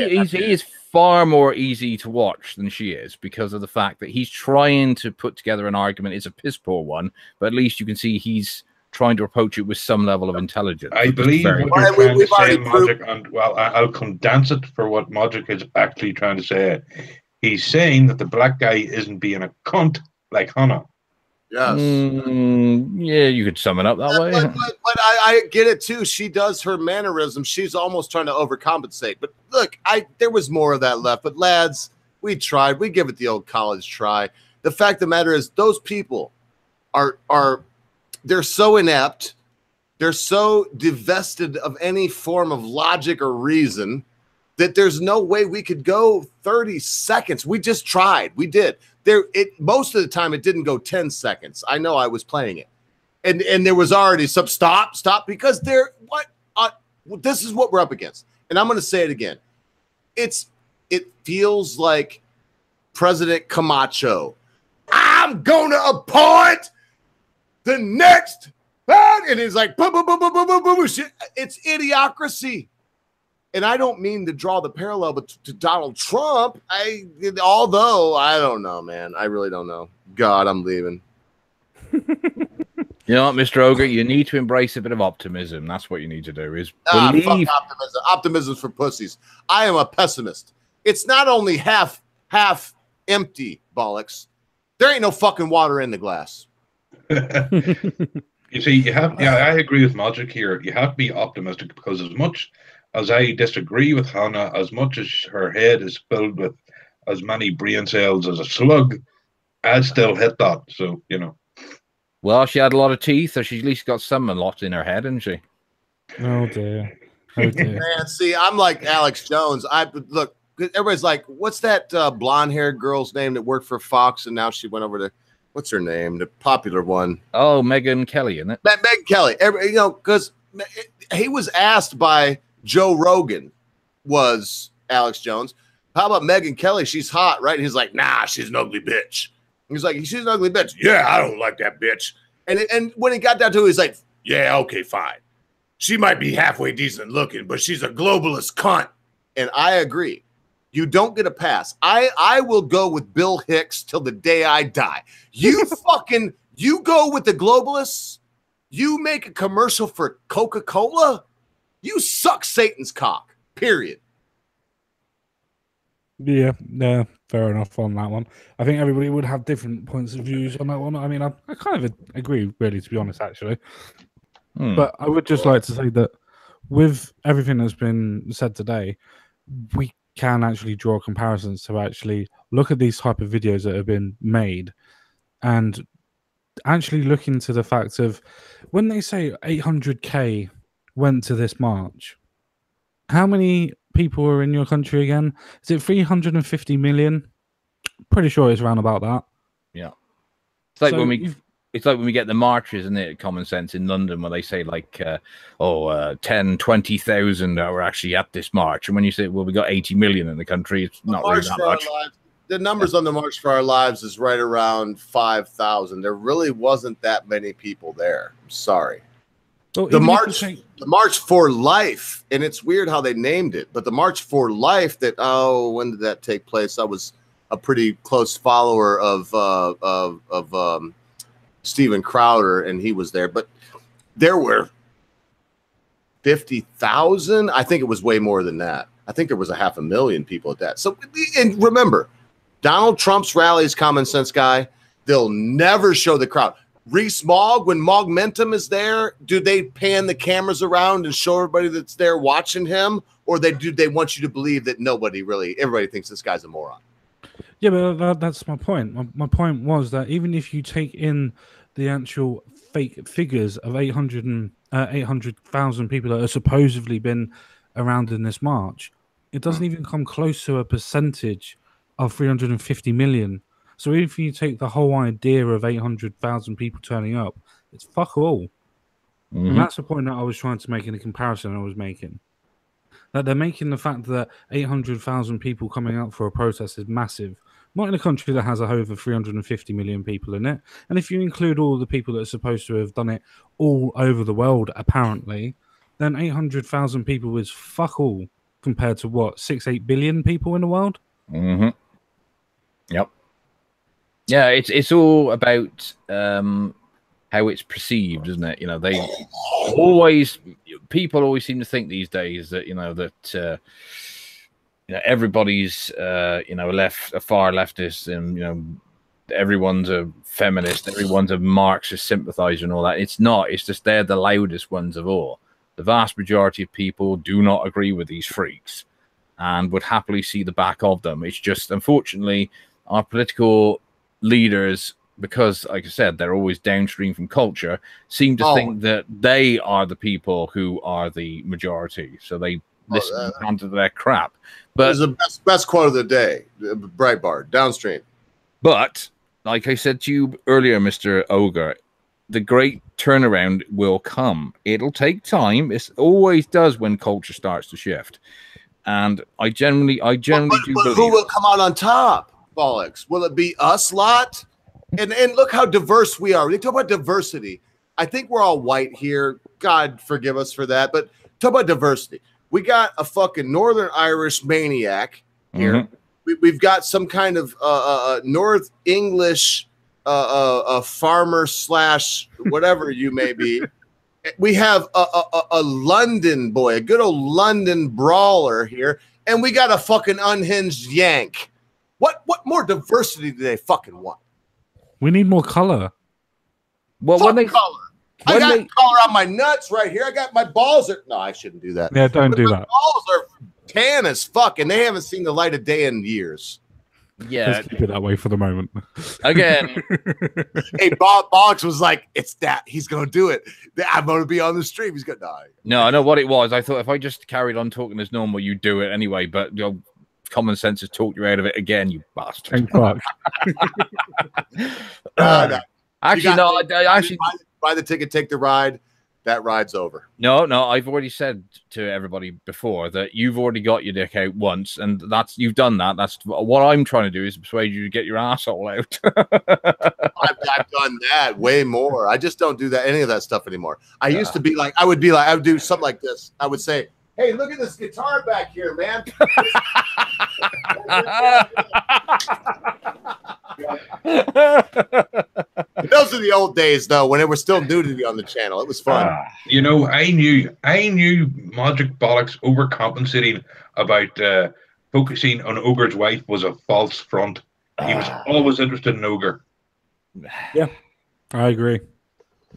is far more easy to watch than she is because of the fact that he's trying to put together an argument. It's a piss poor one, but at least you can see he's trying to approach it with some level of intelligence. I believe what you're trying to say, Magic, and I'll condense it for what Magic is actually trying to say. He's saying that the black guy isn't being a cunt like Hannah. Yes. Yeah, you could sum it up that way. But I get it too. She does her mannerisms. She's almost trying to overcompensate. But look, there was more of that left. But lads, we tried. We give it the old college try. The fact of the matter is, those people they're so inept. They're so divested of any form of logic or reason that there's no way we could go 30 seconds. We just tried. We did. Most of the time it didn't go 10 seconds. I know I was playing it. And there was already some stop, because this is what we're up against. And I'm going to say it again. It feels like President Camacho. I'm going to appoint the next and he's like, boom, boom, boom, boom, boom, boom, boom. It's idiocracy. And I don't mean to draw the parallel but to Donald Trump. Although I don't know, man. I really don't know. God, I'm leaving. You know what, Mr. Ogre? You need to embrace a bit of optimism. That's what you need to do. Is believe. Fuck optimism. Optimism's for pussies. I am a pessimist. It's not only half empty, bollocks. There ain't no fucking water in the glass. You see, I agree with Magic here. You have to be optimistic because as much as I disagree with Hannah, as much as her head is filled with as many brain cells as a slug, I'd still hit that. So, Well, she had a lot of teeth, so she's at least got some locked in her head, hasn't she? Oh, dear. Oh, dear. Man, see, I'm like Alex Jones. Look, everybody's like, what's that blonde-haired girl's name that worked for Fox and now she went over to, what's her name? The popular one. Oh, Megyn Kelly, isn't it? Megyn Kelly. Because he was asked by Joe Rogan, was Alex Jones, how about Megyn Kelly? She's hot, right? And he's like, nah, she's an ugly bitch. He's like, she's an ugly bitch. Yeah, I don't like that bitch. And when he got down to it, he's like, yeah, okay, fine. She might be halfway decent looking, but she's a globalist cunt. And I agree. You don't get a pass. I will go with Bill Hicks till the day I die. You you go with the globalists. You make a commercial for Coca-Cola. You suck Satan's cock, period. Yeah, fair enough on that one. I think everybody would have different points of views on that one. I mean, I kind of agree, really, to be honest, actually. But I would just like to say that with everything that's been said today, we can actually draw comparisons to actually look at these type of videos that have been made and actually look into the fact of when they say 800K went to this march, how many people are in your country again? Is it 350 million? Pretty sure it's around about that. Yeah. It's like when we get the marches, isn't it? Common Sense in London, where they say like, 10, 20,000 that were actually at this march. And when you say, well, we got 80 million in the country, it's not really that much. The numbers on the March for Our Lives is right around 5,000. There really wasn't that many people there. I'm sorry. So the March for Life, and it's weird how they named it, but the March for Life when did that take place? I was a pretty close follower of Steven Crowder, and he was there, but there were 50,000. I think it was way more than that. I think there was 500,000 people at that. So, and remember, Donald Trump's rally is Common Sense guy. They'll never show the crowd. Reese Mogg, when Mogmentum is there, do they pan the cameras around and show everybody that's there watching him? Or do they want you to believe that everybody thinks this guy's a moron? Yeah, but that's my point. My point was that even if you take in the actual fake figures of 800,000 people that have supposedly been around in this march, it doesn't even come close to a percentage of 350 million. So if you take the whole idea of 800,000 people turning up, it's fuck all. And that's the point that I was trying to make in the comparison I was making. That they're making the fact that 800,000 people coming out for a protest is massive. Not in a country that has over 350 million people in it. And if you include all the people that are supposed to have done it all over the world, apparently, then 800,000 people is fuck all compared to what, 6-8 billion people in the world? Yep. Yeah, it's all about how it's perceived, isn't it? You know, people always seem to think these days that everybody's a far leftist, and everyone's a feminist, everyone's a Marxist sympathizer and all that. It's not. It's just they're the loudest ones of all. The vast majority of people do not agree with these freaks and would happily see the back of them. It's just, unfortunately, our political leaders, because, like I said, they're always downstream from culture, seem to think that they are the people who are the majority. So they listen onto their crap. But it's the best quote of the day, Breitbart, downstream. But, like I said to you earlier, Mr. Ogre, the great turnaround will come. It'll take time. It always does when culture starts to shift. And I generally do believe. Who will come out on top, Bollocks? Will it be us lot? And look how diverse we are. They talk about diversity. I think we're all white here. God forgive us for that. But talk about diversity. We got a fucking Northern Irish maniac here. We've got some kind of North English farmer / whatever you may be. We have a London boy, a good old London brawler here. And we got a fucking unhinged Yank. What more diversity do they fucking want? We need more color. Well, color. I got color on my nuts right here. I got my balls. No, I shouldn't do that. Yeah, don't do my that. Balls are tan as fuck, and they haven't seen the light of day in years. Yeah, just keep it that way for the moment. Again, hey, Bollocks was like, "It's that he's gonna do it. I'm gonna be on the stream. He's gonna die." No, I know what it was. I thought if I just carried on talking as normal, you'd do it anyway. But common sense has talked you out of it again, you bastard. Thank fuck. No. Actually, no. I actually buy the ticket, take the ride. That ride's over. No. I've already said to everybody before that you've already got your dick out once, and you've done that. That's what I'm trying to do is persuade you to get your asshole out. I've done that way more. I just don't do any of that stuff anymore. I used to be like, I would do something like this. I would say, "Hey, look at this guitar back here, man." Those are the old days, though, when it was still nudity on the channel. It was fun. You know, I knew Magic Bollocks overcompensating about focusing on Ogre's wife was a false front. He was always interested in Ogre. Yeah, I agree.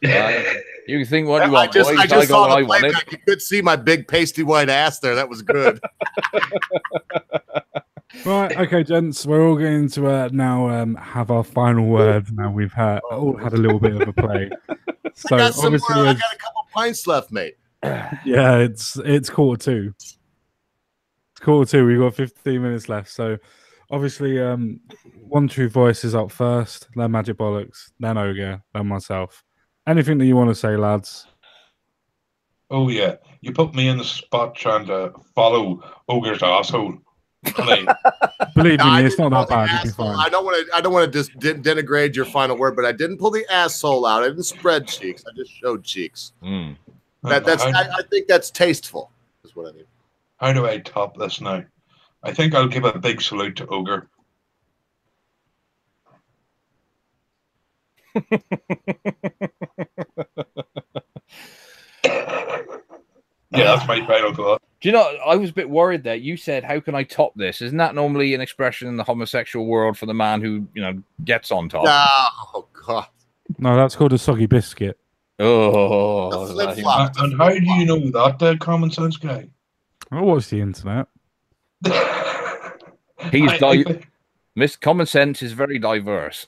You can think what you want. I just saw the playback. You could see my big pasty white ass there. That was good. Right, okay, gents, we're all going to now have our final words. Now we've all had a little bit of a play. So I got obviously, I got a couple pints left, mate. Yeah, it's 2:45. It's 2:45. We've got 15 minutes left. So obviously, One True Voice is up first. Then Magic Bollocks. Then Ogre. Then myself. Anything that you want to say, lads? Oh yeah, you put me in the spot trying to follow Ogre's asshole. Believe me, it's not that bad. You'll be fine. I don't want to just denigrate your final word, but I didn't pull the asshole out. I didn't spread cheeks. I just showed cheeks. I think that's tasteful. Is what I mean. How do I top this now? I think I'll give a big salute to Ogre. Yeah, that's my final thought. Do you know, I was a bit worried that you said, "How can I top this?" Isn't that normally an expression in the homosexual world for the man who, gets on top? Oh, God. No, that's called a soggy biscuit. Oh. And how do you know that, common sense guy? I watch the internet. Miss Common Sense is very diverse.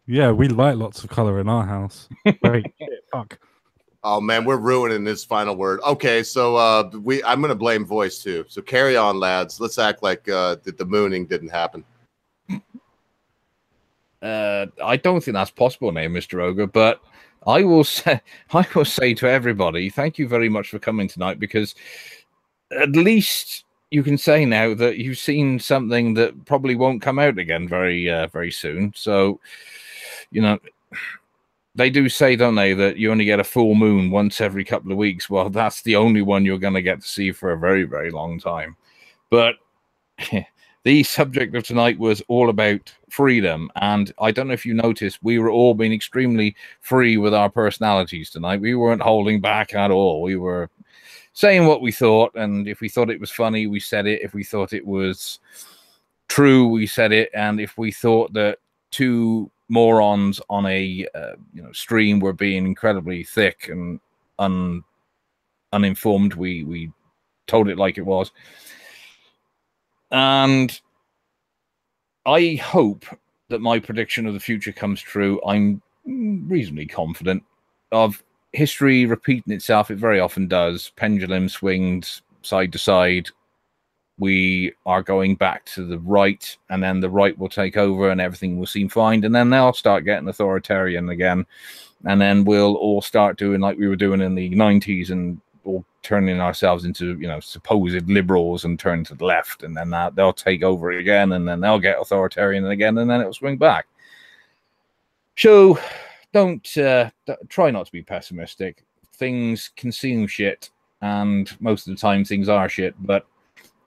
Yeah, we like lots of color in our house. Wait, shit, fuck. Oh man, we're ruining this final word. Okay, so I'm gonna blame voice too. So carry on, lads. Let's act like that the mooning didn't happen. I don't think that's possible now, Mr. Ogre, but I will say to everybody, thank you very much for coming tonight, because at least you can say now that you've seen something that probably won't come out again very, very soon. So, they do say, don't they, that you only get a full moon once every couple of weeks. Well, that's the only one you're going to get to see for a very, very long time. But the subject of tonight was all about freedom. And I don't know if you noticed, we were all being extremely free with our personalities tonight. We weren't holding back at all. We were saying what we thought. And if we thought it was funny, we said it. If we thought it was true, we said it. And if we thought that two morons on a stream were being incredibly thick and uninformed, we told it like it was. And I hope that my prediction of the future comes true. I'm reasonably confident of history repeating itself. It very often does. Pendulum swings side to side. We are going back to the right, and then the right will take over and everything will seem fine. And then they'll start getting authoritarian again. And then we'll all start doing like we were doing in the 90s and all turning ourselves into, supposed liberals and turn to the left. And then they'll take over again, and then they'll get authoritarian again, and then it'll swing back. So don't try not to be pessimistic. Things can seem shit, and most of the time things are shit, but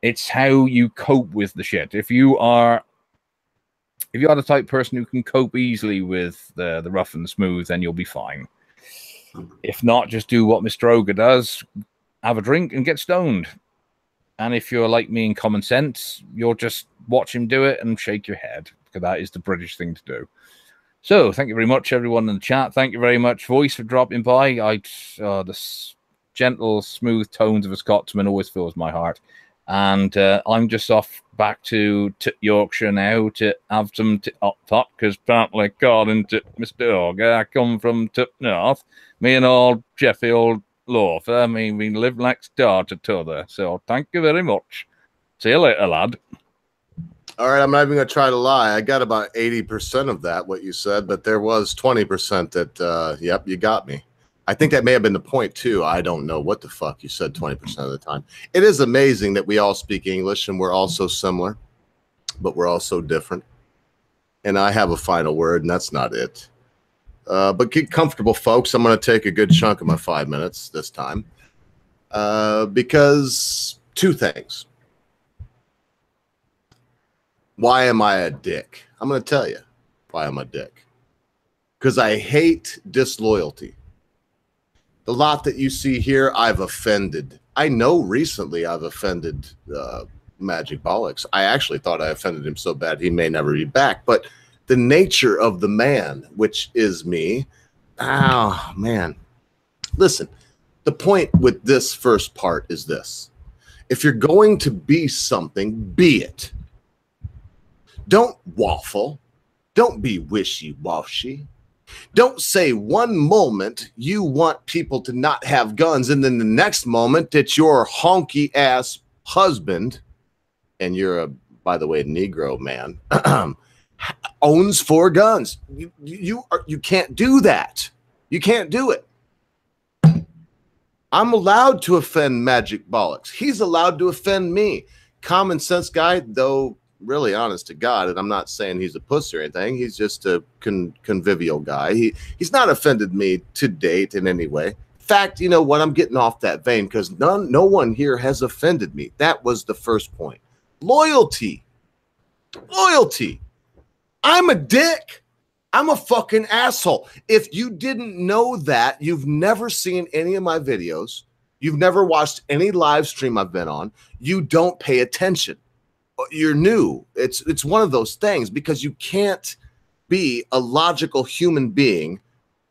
it's how you cope with the shit. If you are the type of person who can cope easily with the rough and smooth, then you'll be fine. If not, just do what Mr. Ogre does. Have a drink and get stoned. And if you're like me in common sense, you'll just watch him do it and shake your head, because that is the British thing to do. So, thank you very much, everyone in the chat. Thank you very much, Voice, for dropping by. The gentle, smooth tones of a Scotsman always fills my heart. And I'm just off back to Yorkshire now to have some up top, because apparently, according to Mr. Ogre, I come from Tup North. Me and old Sheffield Loafer, we live next door to t'other. So thank you very much. See you later, lad. All right, I'm not even going to try to lie. I got about 80% of that, what you said, but there was 20% that, yep, you got me. I think that may have been the point, too. I don't know what the fuck you said 20% of the time. It is amazing that we all speak English and we're all so similar, but we're all so different. And I have a final word, and that's not it. But get comfortable, folks. I'm going to take a good chunk of my 5 minutes this time because two things. Why am I a dick? I'm going to tell you why I'm a dick. Because I hate disloyalty. The lot that you see here, I've offended. I know recently I've offended Magic Bollocks. I actually thought I offended him so bad he may never be back. But the nature of the man, which is me, oh, man. Listen, the point with this first part is this. If you're going to be something, be it. Don't waffle. Don't be wishy-washy. Don't say one moment you want people to not have guns, and then the next moment it's your honky-ass husband, and you're a, by the way, Negro man, owns 4 guns. You can't do that. You can't do it. I'm allowed to offend Magic Bollocks. He's allowed to offend me. Common sense guy, though, really honest to God, and I'm not saying he's a puss or anything. He's just a convivial guy. He's not offended me to date in any way. In fact, you know what? I'm getting off that vein because no one here has offended me. That was the first point. Loyalty. Loyalty. I'm a dick. I'm a fucking asshole. If you didn't know that, you've never seen any of my videos. You've never watched any live stream I've been on. You don't pay attention. You're new. It's one of those things because you can't be a logical human being,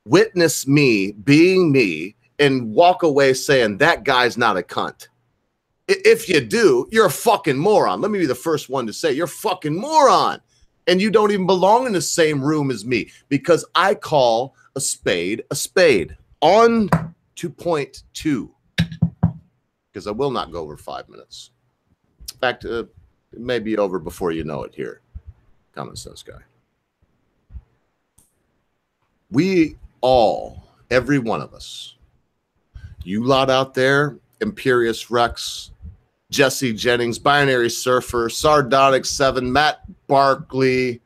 witness me being me, and walk away saying that guy's not a cunt. If you do, you're a fucking moron. Let me be the first one to say you're a fucking moron. And you don't even belong in the same room as me because I call a spade a spade. On to point 2 because I will not go over 5 minutes. In fact, it may be over before you know it here. Common sense guy. We all, every one of us, you lot out there, Imperious Rex, Jesse Jennings, Binary Surfer, Sardonic 7, Matt Barkley,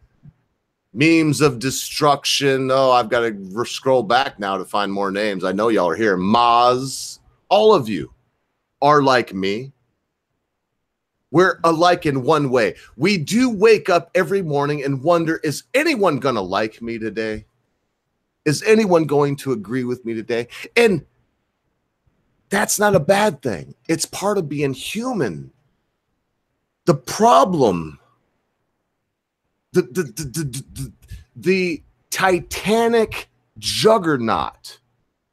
Memes of Destruction. Oh, I've got to scroll back now to find more names. I know y'all are here. Maz, all of you are like me. We're alike in one way. We do wake up every morning and wonder, is anyone going to like me today? Is anyone going to agree with me today? And that's not a bad thing. It's part of being human. The problem, the titanic juggernaut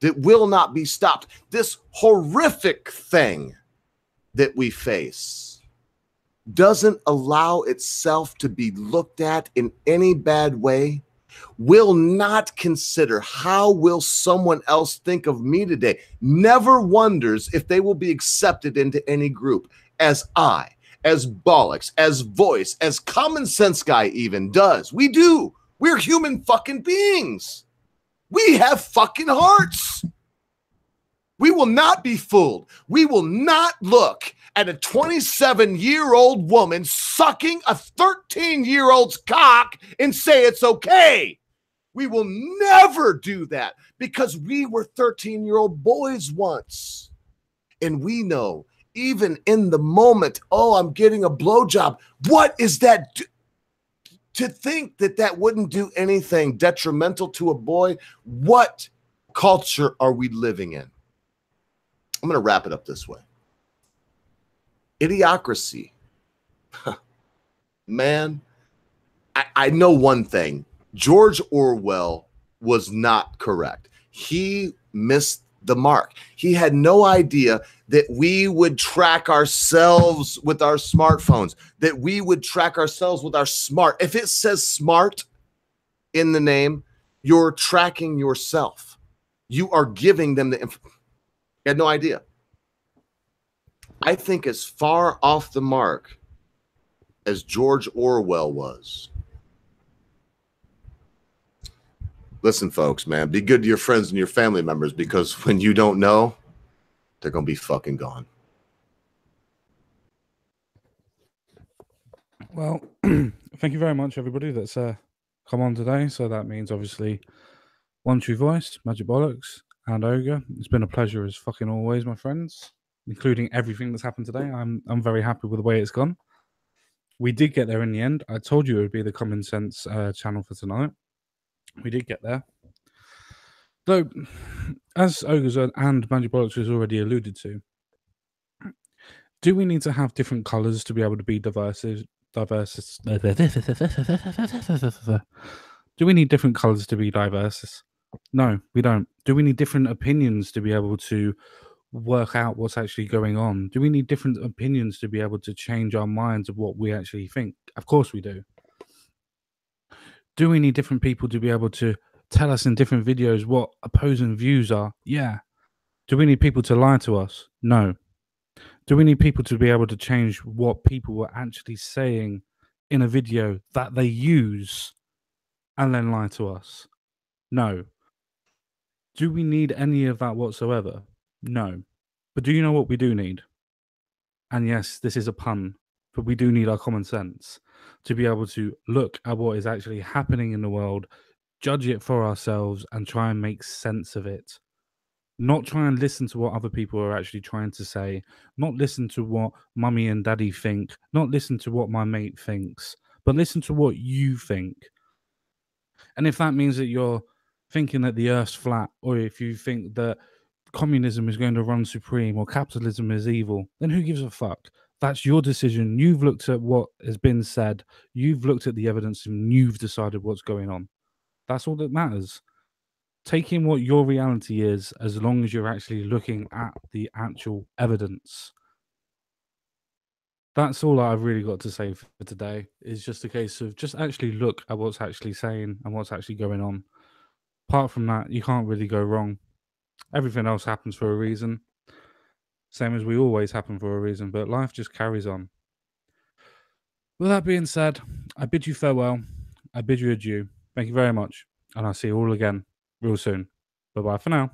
that will not be stopped, this horrific thing that we face, doesn't allow itself to be looked at in any bad way, will not consider how will someone else think of me today, never wonders if they will be accepted into any group as I, as Bollocks, as Voice, as Common Sense Guy even does. We do. We're human fucking beings. We have fucking hearts. We will not be fooled. We will not look at a 27-year-old woman sucking a 13-year-old's cock and say it's okay. We will never do that because we were 13-year-old boys once. And we know, even in the moment, oh, I'm getting a blowjob. What is that? To think that that wouldn't do anything detrimental to a boy, what culture are we living in? I'm going to wrap it up this way. Idiocracy. Man, I know one thing. George Orwell was not correct. He missed the mark. He had no idea that we would track ourselves with our smartphones, that we would track ourselves with our smart. If it says smart in the name, you're tracking yourself. You are giving them the information. You had no idea. I think it's far off the mark as George Orwell was. Listen, folks, man, be good to your friends and your family members, because when you don't know, they're going to be fucking gone. Well, thank you very much, everybody that's come on today. So that means, obviously, One True Voice, Magic Bollocks, and Ogre. It's been a pleasure as fucking always, my friends, including everything that's happened today. I'm very happy with the way it's gone. We did get there in the end. I told you it would be the Common Sense channel for tonight. We did get there. Though, as Ogres and Magic Bollocks has already alluded to, do we need to have different colours to be able to be diverse? Do we need different colours to be diverse? No, we don't. Do we need different opinions to be able to work out what's actually going on? Do we need different opinions to be able to change our minds of what we actually think? Of course we do. Do we need different people to be able to tell us in different videos what opposing views are? Yeah. Do we need people to lie to us? No. Do we need people to be able to change what people were actually saying in a video that they use and then lie to us? No. Do we need any of that whatsoever? No. But do you know what we do need? And yes, this is a pun, but we do need our common sense to be able to look at what is actually happening in the world, judge it for ourselves, and try and make sense of it. Not try and listen to what other people are actually trying to say, not listen to what mummy and daddy think, not listen to what my mate thinks, but listen to what you think. And if that means that you're thinking that the earth's flat, or if you think that communism is going to run supreme or capitalism is evil, then who gives a fuck? That's your decision. You've looked at what has been said, you've looked at the evidence, and you've decided what's going on. That's all that matters. Taking what your reality is, as long as you're actually looking at the actual evidence. That's all I've really got to say for today. Is just a case of just actually look at what's actually saying and what's actually going on. Apart from that, you can't really go wrong. Everything else happens for a reason. Same as we always happen for a reason, but life just carries on. With that being said, I bid you farewell. I bid you adieu. Thank you very much. And I'll see you all again real soon. Bye-bye for now.